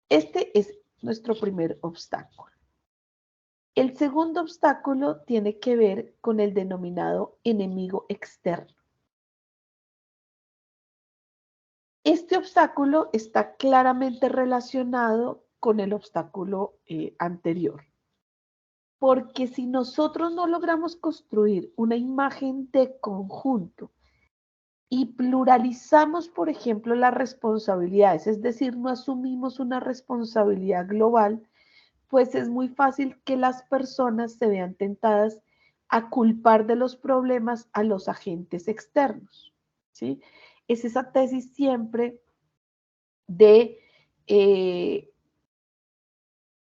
Este es nuestro primer obstáculo. El segundo obstáculo tiene que ver con el denominado enemigo externo. Este obstáculo está claramente relacionado con el obstáculo anterior. Porque si nosotros no logramos construir una imagen de conjunto y pluralizamos, por ejemplo, las responsabilidades, es decir, no asumimos una responsabilidad global, pues es muy fácil que las personas se vean tentadas a culpar de los problemas a los agentes externos, ¿sí? Es esa tesis siempre de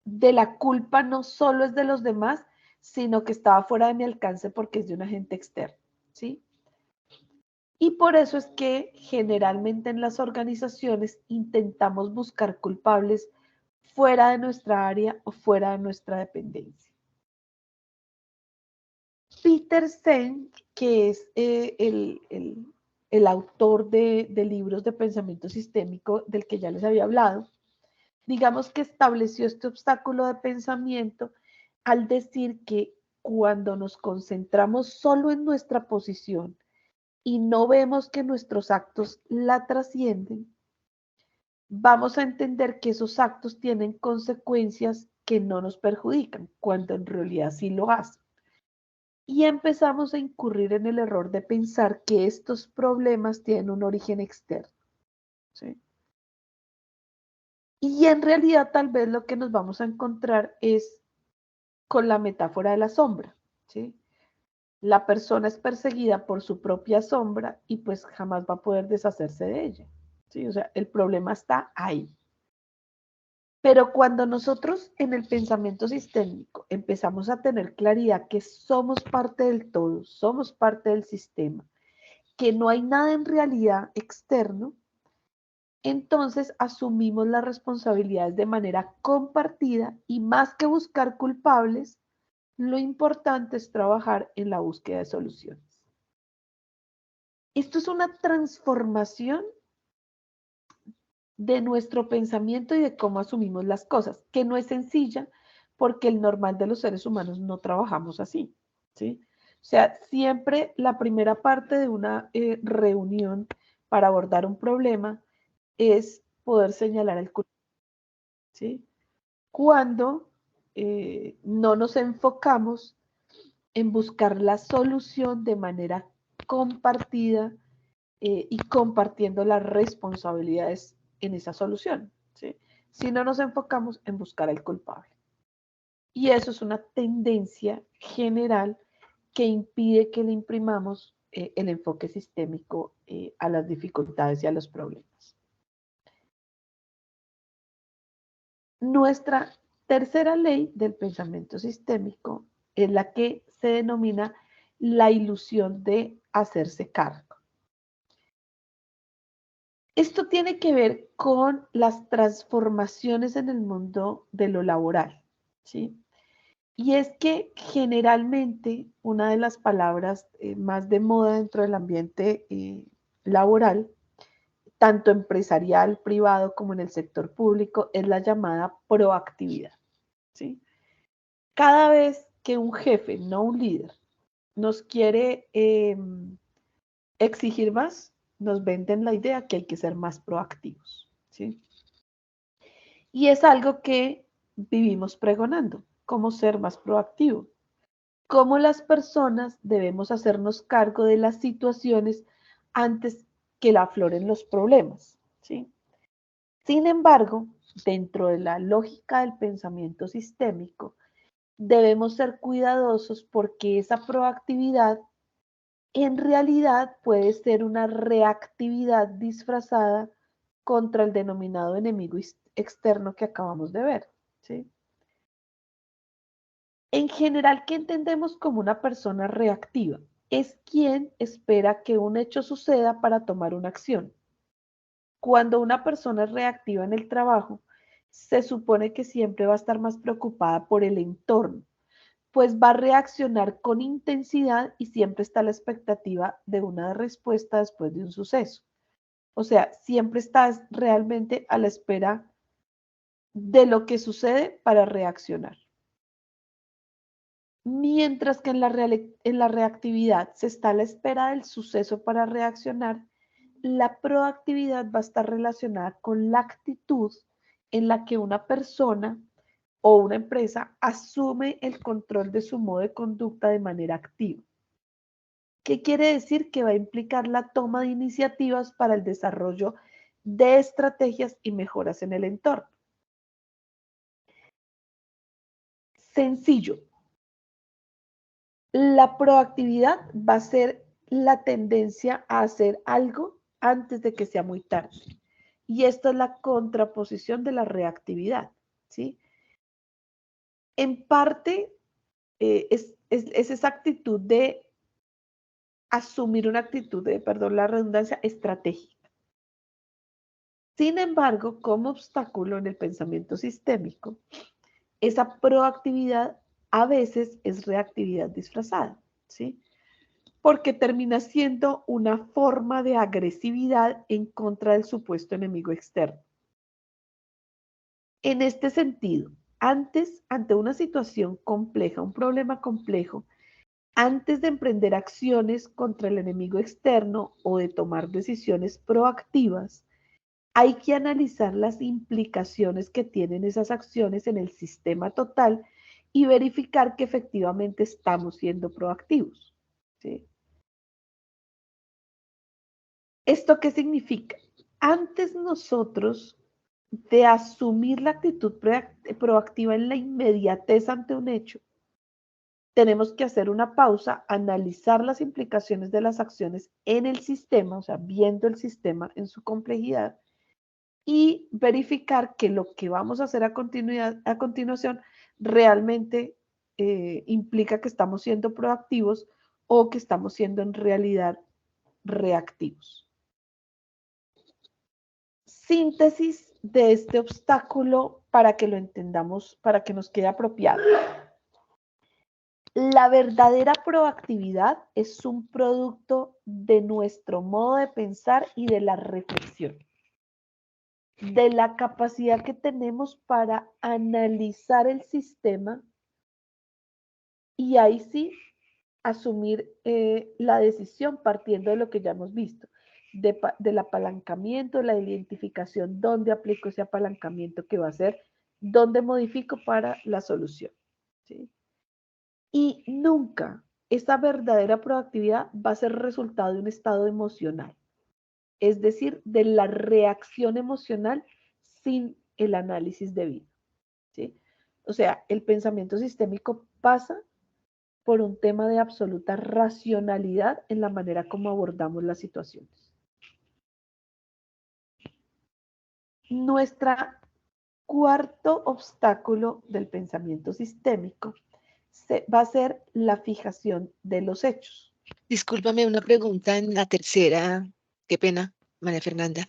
la culpa no solo es de los demás, sino que estaba fuera de mi alcance porque es de un agente externo, ¿sí? Y por eso es que generalmente en las organizaciones intentamos buscar culpables fuera de nuestra área o fuera de nuestra dependencia. Peter Senge, que es el autor de libros de pensamiento sistémico del que ya les había hablado, digamos que estableció este obstáculo de pensamiento al decir que cuando nos concentramos solo en nuestra posición y no vemos que nuestros actos la trascienden, vamos a entender que esos actos tienen consecuencias que no nos perjudican, cuando en realidad sí lo hacen. Y empezamos a incurrir en el error de pensar que estos problemas tienen un origen externo, ¿sí? Y en realidad tal vez lo que nos vamos a encontrar es con la metáfora de la sombra, ¿sí? La persona es perseguida por su propia sombra y pues jamás va a poder deshacerse de ella, ¿sí? O sea, el problema está ahí. Pero cuando nosotros en el pensamiento sistémico empezamos a tener claridad que somos parte del todo, somos parte del sistema, que no hay nada en realidad externo, entonces asumimos las responsabilidades de manera compartida y más que buscar culpables, lo importante es trabajar en la búsqueda de soluciones. Esto es una transformación de nuestro pensamiento y de cómo asumimos las cosas, que no es sencilla porque el normal de los seres humanos no trabajamos así, ¿sí? O sea, siempre la primera parte de una reunión para abordar un problema es poder señalar el culpable, ¿sí? Cuando no nos enfocamos en buscar la solución de manera compartida y compartiendo las responsabilidades en esa solución, ¿sí? Si no nos enfocamos en buscar al culpable. Y eso es una tendencia general que impide que le imprimamos el enfoque sistémico a las dificultades y a los problemas. Nuestra tercera ley del pensamiento sistémico es la que se denomina la ilusión de hacerse cargo. Esto tiene que ver con las transformaciones en el mundo de lo laboral, ¿sí? Y es que generalmente una de las palabras más de moda dentro del ambiente laboral, tanto empresarial, privado como en el sector público, es la llamada proactividad, ¿sí? Cada vez que un jefe, no un líder, nos quiere exigir más, nos venden la idea que hay que ser más proactivos, ¿sí? Y es algo que vivimos pregonando, cómo ser más proactivo, cómo las personas debemos hacernos cargo de las situaciones antes que la afloren los problemas, ¿sí? Sin embargo, dentro de la lógica del pensamiento sistémico, debemos ser cuidadosos porque esa proactividad en realidad puede ser una reactividad disfrazada contra el denominado enemigo externo que acabamos de ver, ¿sí? En general, ¿qué entendemos como una persona reactiva? Es quien espera que un hecho suceda para tomar una acción. Cuando una persona es reactiva en el trabajo, se supone que siempre va a estar más preocupada por el entorno, pues va a reaccionar con intensidad y siempre está a la expectativa de una respuesta después de un suceso. O sea, siempre estás realmente a la espera de lo que sucede para reaccionar. Mientras que en la reactividad se está a la espera del suceso para reaccionar, la proactividad va a estar relacionada con la actitud en la que una persona o una empresa asume el control de su modo de conducta de manera activa. ¿Qué quiere decir? Que va a implicar la toma de iniciativas para el desarrollo de estrategias y mejoras en el entorno. Sencillo. La proactividad va a ser la tendencia a hacer algo antes de que sea muy tarde. Y esto es la contraposición de la reactividad, ¿sí? En parte es esa actitud de asumir una actitud de, perdón la redundancia, estratégica. Sin embargo, como obstáculo en el pensamiento sistémico, esa proactividad a veces es reactividad disfrazada, ¿sí? Porque termina siendo una forma de agresividad en contra del supuesto enemigo externo. En este sentido, ante una situación compleja, un problema complejo, antes de emprender acciones contra el enemigo externo o de tomar decisiones proactivas, hay que analizar las implicaciones que tienen esas acciones en el sistema total y verificar que efectivamente estamos siendo proactivos, ¿sí? ¿Esto qué significa? Antes nosotros de asumir la actitud proactiva en la inmediatez ante un hecho, tenemos que hacer una pausa, analizar las implicaciones de las acciones en el sistema, o sea, viendo el sistema en su complejidad y verificar que lo que vamos a hacer a continuación realmente implica que estamos siendo proactivos o que estamos siendo en realidad reactivos. Síntesis de este obstáculo para que lo entendamos, para que nos quede apropiado. La verdadera proactividad es un producto de nuestro modo de pensar y de la reflexión, de la capacidad que tenemos para analizar el sistema y ahí sí asumir la decisión partiendo de lo que ya hemos visto, del apalancamiento, la identificación, dónde aplico ese apalancamiento que va a ser, dónde modifico para la solución, ¿sí? Y nunca esa verdadera proactividad va a ser resultado de un estado emocional, es decir, de la reacción emocional sin el análisis debido, ¿sí? O sea, el pensamiento sistémico pasa por un tema de absoluta racionalidad en la manera como abordamos las situaciones. Nuestro cuarto obstáculo del pensamiento sistémico va a ser la fijación de los hechos. Discúlpame, una pregunta en la tercera. Qué pena, María Fernanda.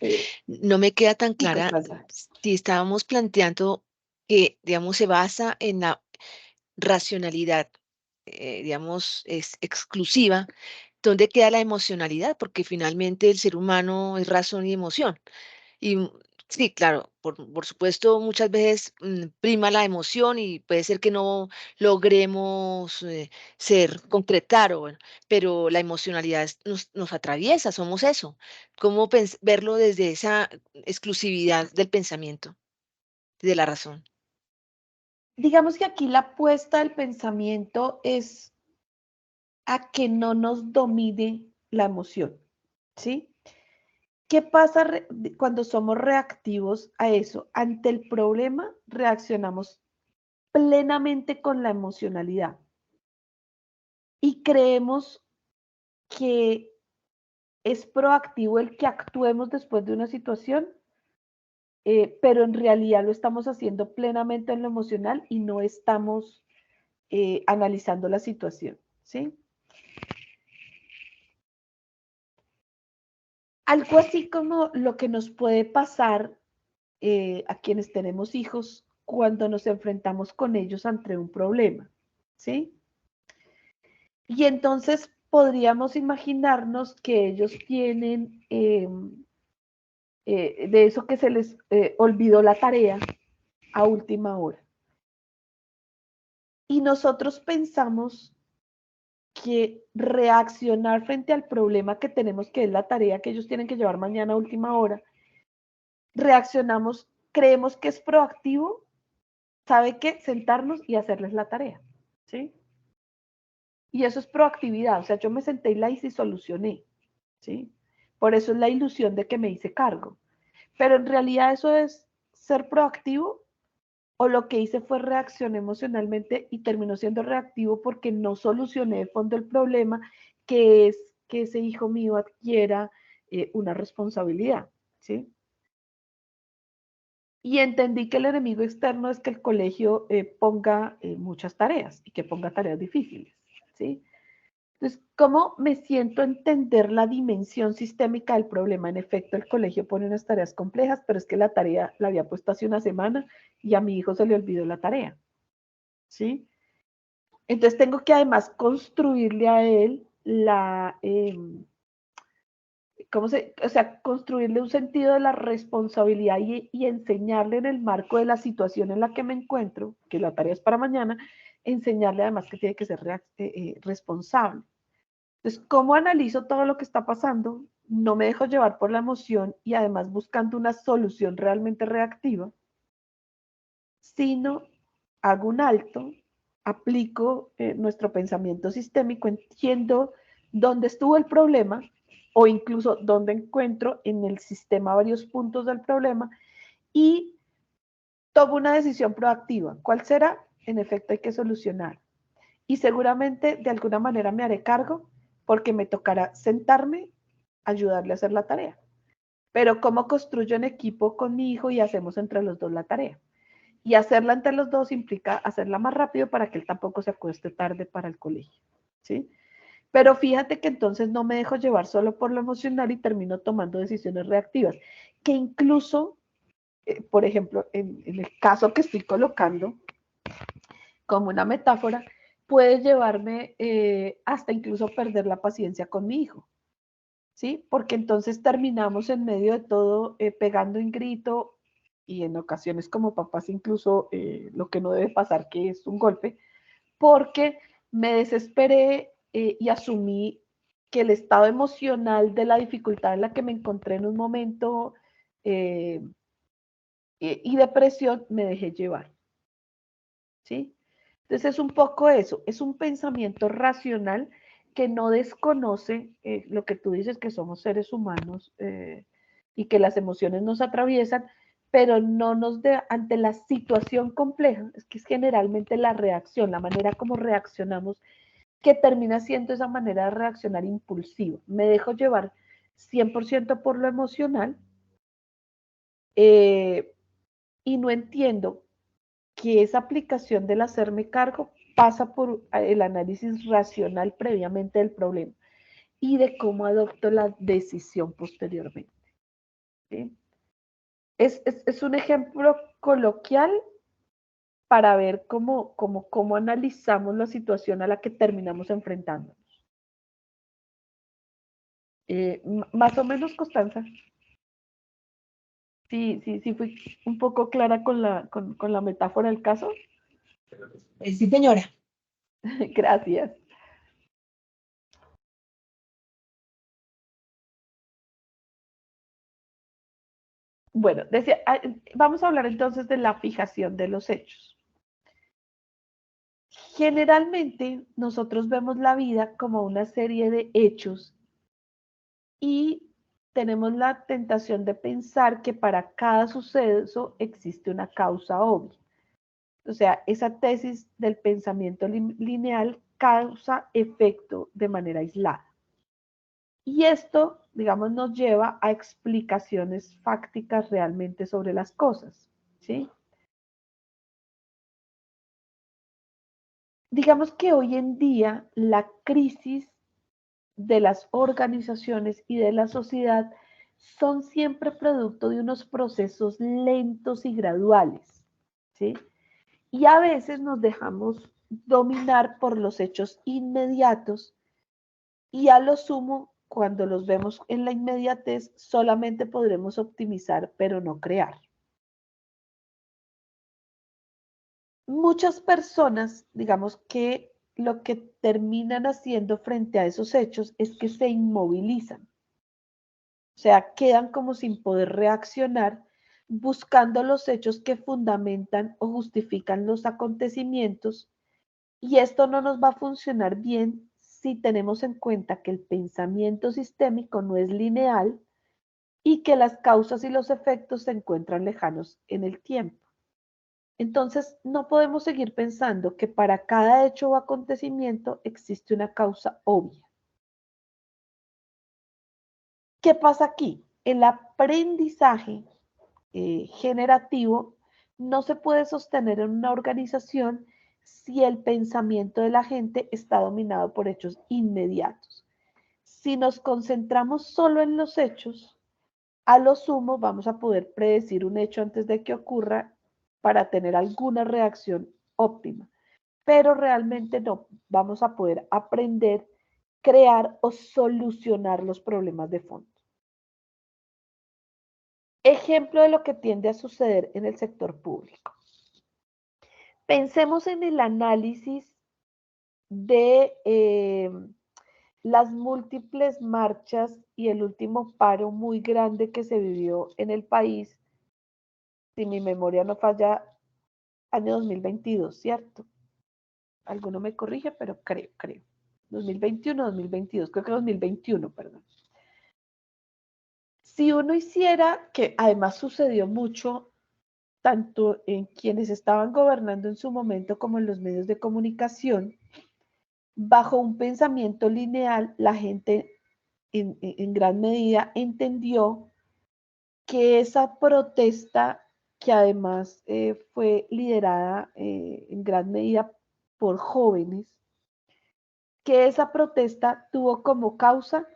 No me queda tan clara si estábamos planteando que, digamos, se basa en la racionalidad, digamos, es exclusiva. ¿Dónde queda la emocionalidad? Porque finalmente el ser humano es razón y emoción. Y Sí, claro, por supuesto, muchas veces prima la emoción y puede ser que no logremos concretar, o bueno, pero la emocionalidad nos atraviesa, somos eso. ¿Cómo verlo desde esa exclusividad del pensamiento, de la razón? Digamos que aquí la apuesta del pensamiento es a que no nos domine la emoción, ¿sí? ¿Qué pasa cuando somos reactivos a eso? Ante el problema reaccionamos plenamente con la emocionalidad y creemos que es proactivo el que actuemos después de una situación, pero en realidad lo estamos haciendo plenamente en lo emocional y no estamos analizando la situación, ¿sí? Algo así como lo que nos puede pasar a quienes tenemos hijos cuando nos enfrentamos con ellos ante un problema, ¿sí? Y entonces podríamos imaginarnos que ellos tienen de eso que se les olvidó la tarea a última hora. Y nosotros pensamos que reaccionar frente al problema que tenemos, que es la tarea que ellos tienen que llevar mañana a última hora, reaccionamos, creemos que es proactivo, ¿sabe qué? Sentarnos y hacerles la tarea, ¿sí? Y eso es proactividad, o sea, yo me senté y la hice y solucioné, ¿sí? Por eso es la ilusión de que me hice cargo. Pero en realidad eso es ser proactivo, o lo que hice fue reaccionar emocionalmente y terminó siendo reactivo porque no solucioné de fondo el problema, que es que ese hijo mío adquiera una responsabilidad, ¿sí? Y entendí que el enemigo externo es que el colegio ponga muchas tareas y que ponga tareas difíciles, ¿sí? Entonces, ¿cómo me siento a entender la dimensión sistémica del problema? En efecto, el colegio pone unas tareas complejas, pero es que la tarea la había puesto hace una semana y a mi hijo se le olvidó la tarea, ¿sí? Entonces, tengo que además construirle a él o sea, construirle un sentido de la responsabilidad y enseñarle en el marco de la situación en la que me encuentro, que la tarea es para mañana, enseñarle además que tiene que ser responsable. Entonces, ¿cómo analizo todo lo que está pasando? No me dejo llevar por la emoción y además buscando una solución realmente reactiva, sino hago un alto, aplico nuestro pensamiento sistémico, entiendo dónde estuvo el problema o incluso dónde encuentro en el sistema varios puntos del problema y tomo una decisión proactiva. ¿Cuál será? En efecto, hay que solucionar. Y seguramente de alguna manera me haré cargo porque me tocará sentarme, ayudarle a hacer la tarea. Pero ¿cómo construyo en equipo con mi hijo y hacemos entre los dos la tarea? Y hacerla entre los dos implica hacerla más rápido para que él tampoco se acueste tarde para el colegio, ¿sí? Pero fíjate que entonces no me dejo llevar solo por lo emocional y termino tomando decisiones reactivas, que incluso, por ejemplo, en el caso que estoy colocando como una metáfora, puede llevarme hasta incluso perder la paciencia con mi hijo, ¿sí? Porque entonces terminamos en medio de todo pegando en grito y en ocasiones como papás incluso lo que no debe pasar, que es un golpe, porque me desesperé y asumí que el estado emocional de la dificultad en la que me encontré en un momento eh, y depresión me dejé llevar, ¿sí? Entonces es un poco eso, es un pensamiento racional que no desconoce lo que tú dices, que somos seres humanos y que las emociones nos atraviesan, pero no nos de, ante la situación compleja, es que es generalmente la reacción, la manera como reaccionamos, que termina siendo esa manera de reaccionar impulsiva. Me dejo llevar 100% por lo emocional eh, y no entiendo que esa aplicación del hacerme cargo pasa por el análisis racional previamente del problema y de cómo adopto la decisión posteriormente. ¿Sí? Es un ejemplo coloquial para ver cómo analizamos la situación a la que terminamos enfrentándonos. Más o menos, Constanza. Sí, fui un poco clara con la metáfora del caso. Sí, señora. Gracias. Bueno, vamos a hablar entonces de la fijación de los hechos. Generalmente nosotros vemos la vida como una serie de hechos y tenemos la tentación de pensar que para cada suceso existe una causa obvia. O sea, esa tesis del pensamiento lineal causa-efecto de manera aislada. Y esto, digamos, nos lleva a explicaciones fácticas realmente sobre las cosas, ¿sí? Digamos que hoy en día la crisis de las organizaciones y de la sociedad son siempre producto de unos procesos lentos y graduales, ¿sí? Y a veces nos dejamos dominar por los hechos inmediatos y a lo sumo, cuando los vemos en la inmediatez, solamente podremos optimizar, pero no crear. Muchas personas, digamos que lo que terminan haciendo frente a esos hechos es que se inmovilizan. O sea, quedan como sin poder reaccionar, buscando los hechos que fundamentan o justifican los acontecimientos, y esto no nos va a funcionar bien si tenemos en cuenta que el pensamiento sistémico no es lineal y que las causas y los efectos se encuentran lejanos en el tiempo. Entonces, no podemos seguir pensando que para cada hecho o acontecimiento existe una causa obvia. ¿Qué pasa aquí? El aprendizaje generativo no se puede sostener en una organización si el pensamiento de la gente está dominado por hechos inmediatos. Si nos concentramos solo en los hechos, a lo sumo vamos a poder predecir un hecho antes de que ocurra para tener alguna reacción óptima, pero realmente no vamos a poder aprender, crear o solucionar los problemas de fondo. Ejemplo de lo que tiende a suceder en el sector público. Pensemos en el análisis de las múltiples marchas y el último paro muy grande que se vivió en el país, si mi memoria no falla, año 2022, ¿cierto? Alguno me corrige, pero creo. 2021, 2022, creo que 2021, perdón. Si uno hiciera, que además sucedió mucho, tanto en quienes estaban gobernando en su momento como en los medios de comunicación, bajo un pensamiento lineal, la gente en gran medida entendió que esa protesta, que además fue liderada en gran medida por jóvenes, que esa protesta tuvo como causa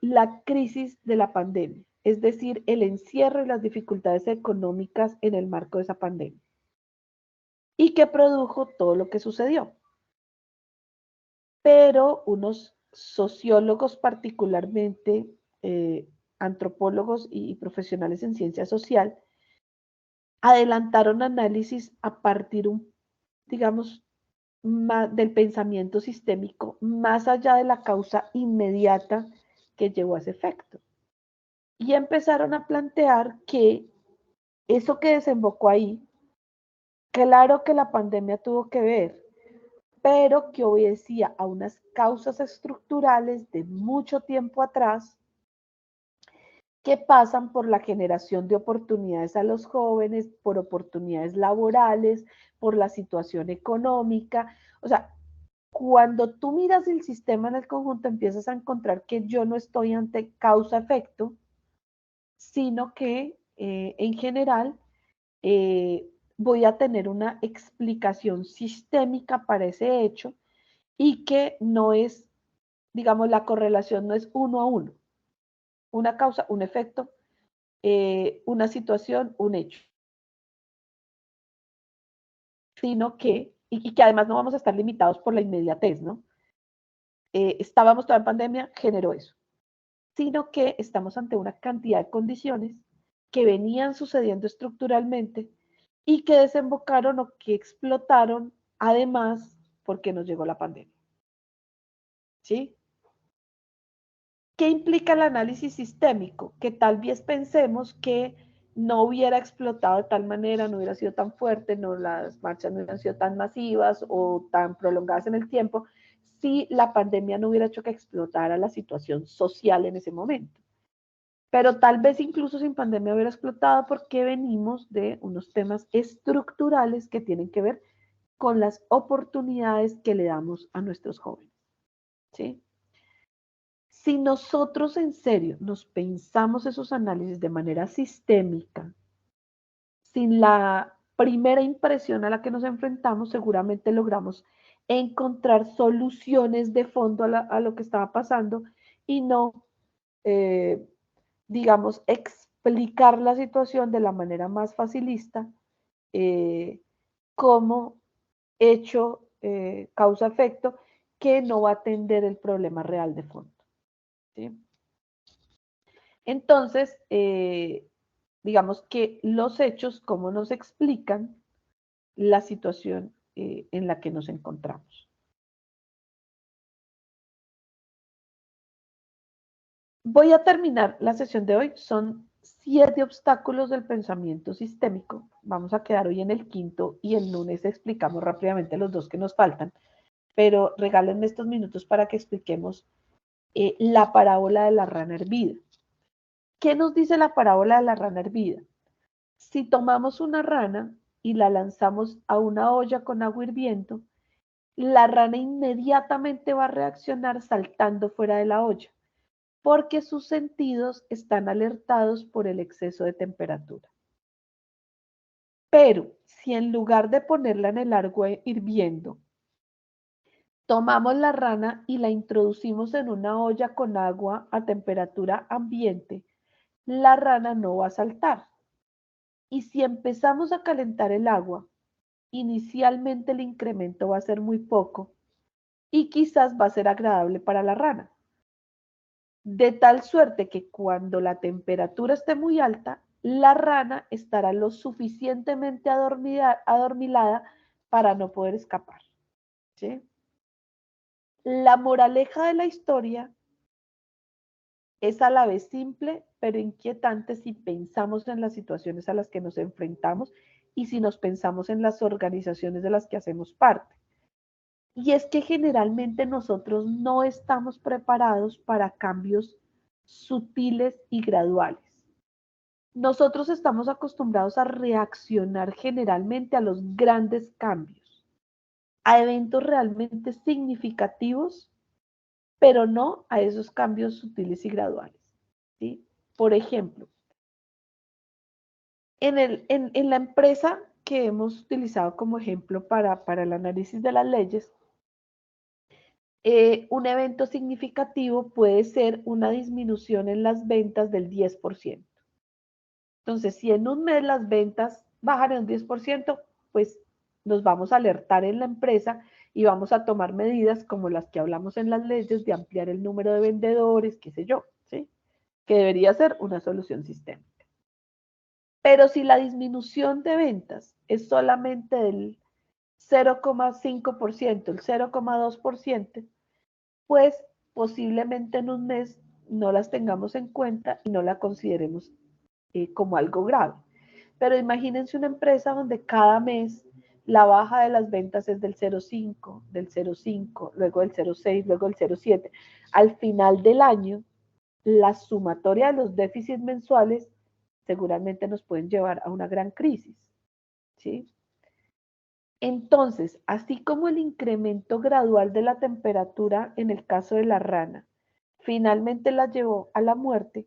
la crisis de la pandemia, es decir, el encierro y las dificultades económicas en el marco de esa pandemia, y que produjo todo lo que sucedió. Pero unos sociólogos particularmente, antropólogos y profesionales en ciencia social, adelantaron análisis a partir, digamos, del pensamiento sistémico, más allá de la causa inmediata que llevó a ese efecto. Y empezaron a plantear que eso que desembocó ahí, claro que la pandemia tuvo que ver, pero que obedecía a unas causas estructurales de mucho tiempo atrás que pasan por la generación de oportunidades a los jóvenes, por oportunidades laborales, por la situación económica. O sea, cuando tú miras el sistema en el conjunto, empiezas a encontrar que yo no estoy ante causa-efecto, sino que en general voy a tener una explicación sistémica para ese hecho y que no es, digamos, la correlación no es uno a uno. Una causa, un efecto, una situación, un hecho. Sino que, y que además no vamos a estar limitados por la inmediatez, ¿no? Estábamos toda en pandemia, generó eso. Sino que estamos ante una cantidad de condiciones que venían sucediendo estructuralmente y que desembocaron o que explotaron además porque nos llegó la pandemia. ¿Sí? ¿Qué implica el análisis sistémico? Que tal vez pensemos que no hubiera explotado de tal manera, no hubiera sido tan fuerte, no, las marchas no hubieran sido tan masivas o tan prolongadas en el tiempo, si la pandemia no hubiera hecho que explotara la situación social en ese momento. Pero tal vez incluso sin pandemia hubiera explotado porque venimos de unos temas estructurales que tienen que ver con las oportunidades que le damos a nuestros jóvenes. ¿Sí? Si nosotros en serio nos pensamos esos análisis de manera sistémica, sin la primera impresión a la que nos enfrentamos, seguramente logramos encontrar soluciones de fondo a lo que estaba pasando y no, digamos, explicar la situación de la manera más facilista, como hecho causa-efecto, que no va a atender el problema real de fondo. ¿Sí? Entonces, digamos que los hechos, ¿cómo nos explican la situación en la que nos encontramos? Voy a terminar la sesión de hoy. Son 7 obstáculos del pensamiento sistémico. Vamos a quedar hoy en el quinto y el lunes explicamos rápidamente los 2 que nos faltan. Pero regálenme estos minutos para que expliquemos la parábola de la rana hervida. ¿Qué nos dice la parábola de la rana hervida? Si tomamos una rana y la lanzamos a una olla con agua hirviendo, la rana inmediatamente va a reaccionar saltando fuera de la olla, porque sus sentidos están alertados por el exceso de temperatura. Pero si en lugar de ponerla en el agua hirviendo, tomamos la rana y la introducimos en una olla con agua a temperatura ambiente, la rana no va a saltar. Y si empezamos a calentar el agua, inicialmente el incremento va a ser muy poco y quizás va a ser agradable para la rana. De tal suerte que cuando la temperatura esté muy alta, la rana estará lo suficientemente adormilada para no poder escapar. ¿Sí? La moraleja de la historia es a la vez simple, pero inquietante si pensamos en las situaciones a las que nos enfrentamos y si nos pensamos en las organizaciones de las que hacemos parte. Y es que generalmente nosotros no estamos preparados para cambios sutiles y graduales. Nosotros estamos acostumbrados a reaccionar generalmente a los grandes cambios, a eventos realmente significativos, pero no a esos cambios sutiles y graduales. ¿Sí? Por ejemplo, en la empresa que hemos utilizado como ejemplo para el análisis de las leyes, un evento significativo puede ser una disminución en las ventas del 10%. Entonces, si en un mes las ventas bajan en un 10%, pues nos vamos a alertar en la empresa y vamos a tomar medidas como las que hablamos en las leyes de ampliar el número de vendedores, qué sé yo, ¿sí? Que debería ser una solución sistémica. Pero si la disminución de ventas es solamente del 0,5%, el 0,2%, pues posiblemente en un mes no las tengamos en cuenta y no la consideremos como algo grave. Pero imagínense una empresa donde cada mes la baja de las ventas es del 0,5, del 0,5, luego del 0,6, luego del 0,7. Al final del año, la sumatoria de los déficits mensuales seguramente nos pueden llevar a una gran crisis. ¿Sí? Entonces, así como el incremento gradual de la temperatura en el caso de la rana finalmente la llevó a la muerte,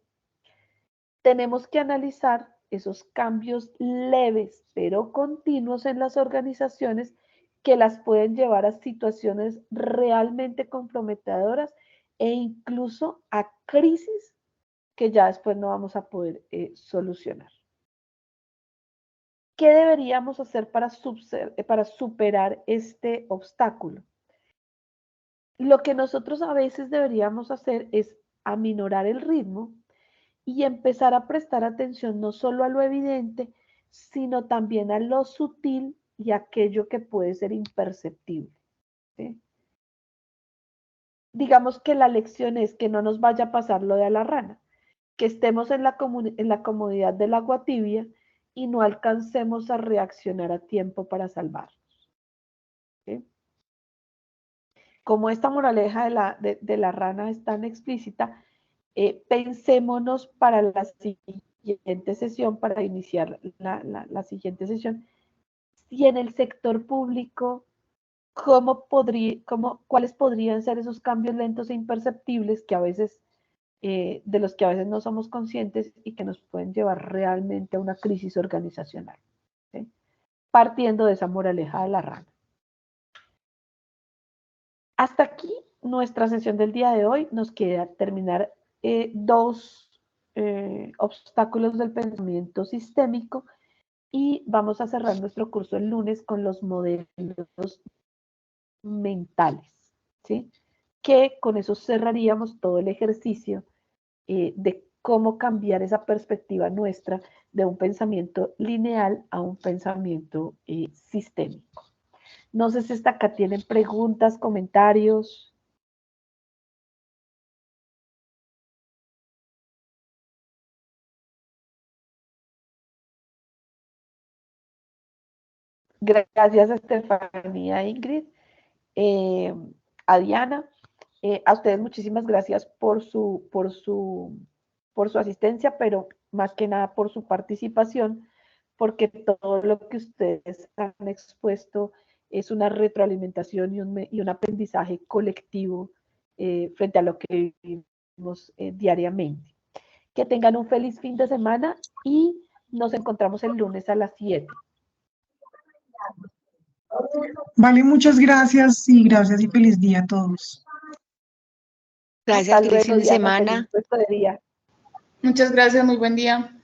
tenemos que analizar esos cambios leves pero continuos en las organizaciones que las pueden llevar a situaciones realmente comprometedoras e incluso a crisis que ya después no vamos a poder solucionar. ¿Qué deberíamos hacer para superar este obstáculo? Lo que nosotros a veces deberíamos hacer es aminorar el ritmo y empezar a prestar atención no solo a lo evidente, sino también a lo sutil y aquello que puede ser imperceptible. ¿Sí? Digamos que la lección es que no nos vaya a pasar lo de a la rana, que estemos en la comodidad del agua tibia y no alcancemos a reaccionar a tiempo para salvarnos. ¿Sí? Como esta moraleja de la rana es tan explícita, pensémonos para la siguiente sesión, para iniciar la siguiente sesión, si en el sector público, cuáles podrían ser esos cambios lentos e imperceptibles que a veces, de los que a veces no somos conscientes y que nos pueden llevar realmente a una crisis organizacional, ¿sí? Partiendo de esa moraleja de la rana. Hasta aquí nuestra sesión del día de hoy. Nos queda terminar dos obstáculos del pensamiento sistémico y vamos a cerrar nuestro curso el lunes con los modelos mentales, ¿sí? Que con eso cerraríamos todo el ejercicio de cómo cambiar esa perspectiva nuestra de un pensamiento lineal a un pensamiento sistémico. No sé si hasta acá tienen preguntas, comentarios. Gracias a Estefanía, Ingrid, a Diana, a ustedes muchísimas gracias por su asistencia, pero más que nada por su participación, porque todo lo que ustedes han expuesto es una retroalimentación y un aprendizaje colectivo frente a lo que vivimos diariamente. Que tengan un feliz fin de semana y nos encontramos el lunes a las 7. Vale, muchas gracias y feliz día a todos. Gracias, Hasta feliz luego, fin de Diana, semana. feliz resto de día. Muchas gracias, muy buen día.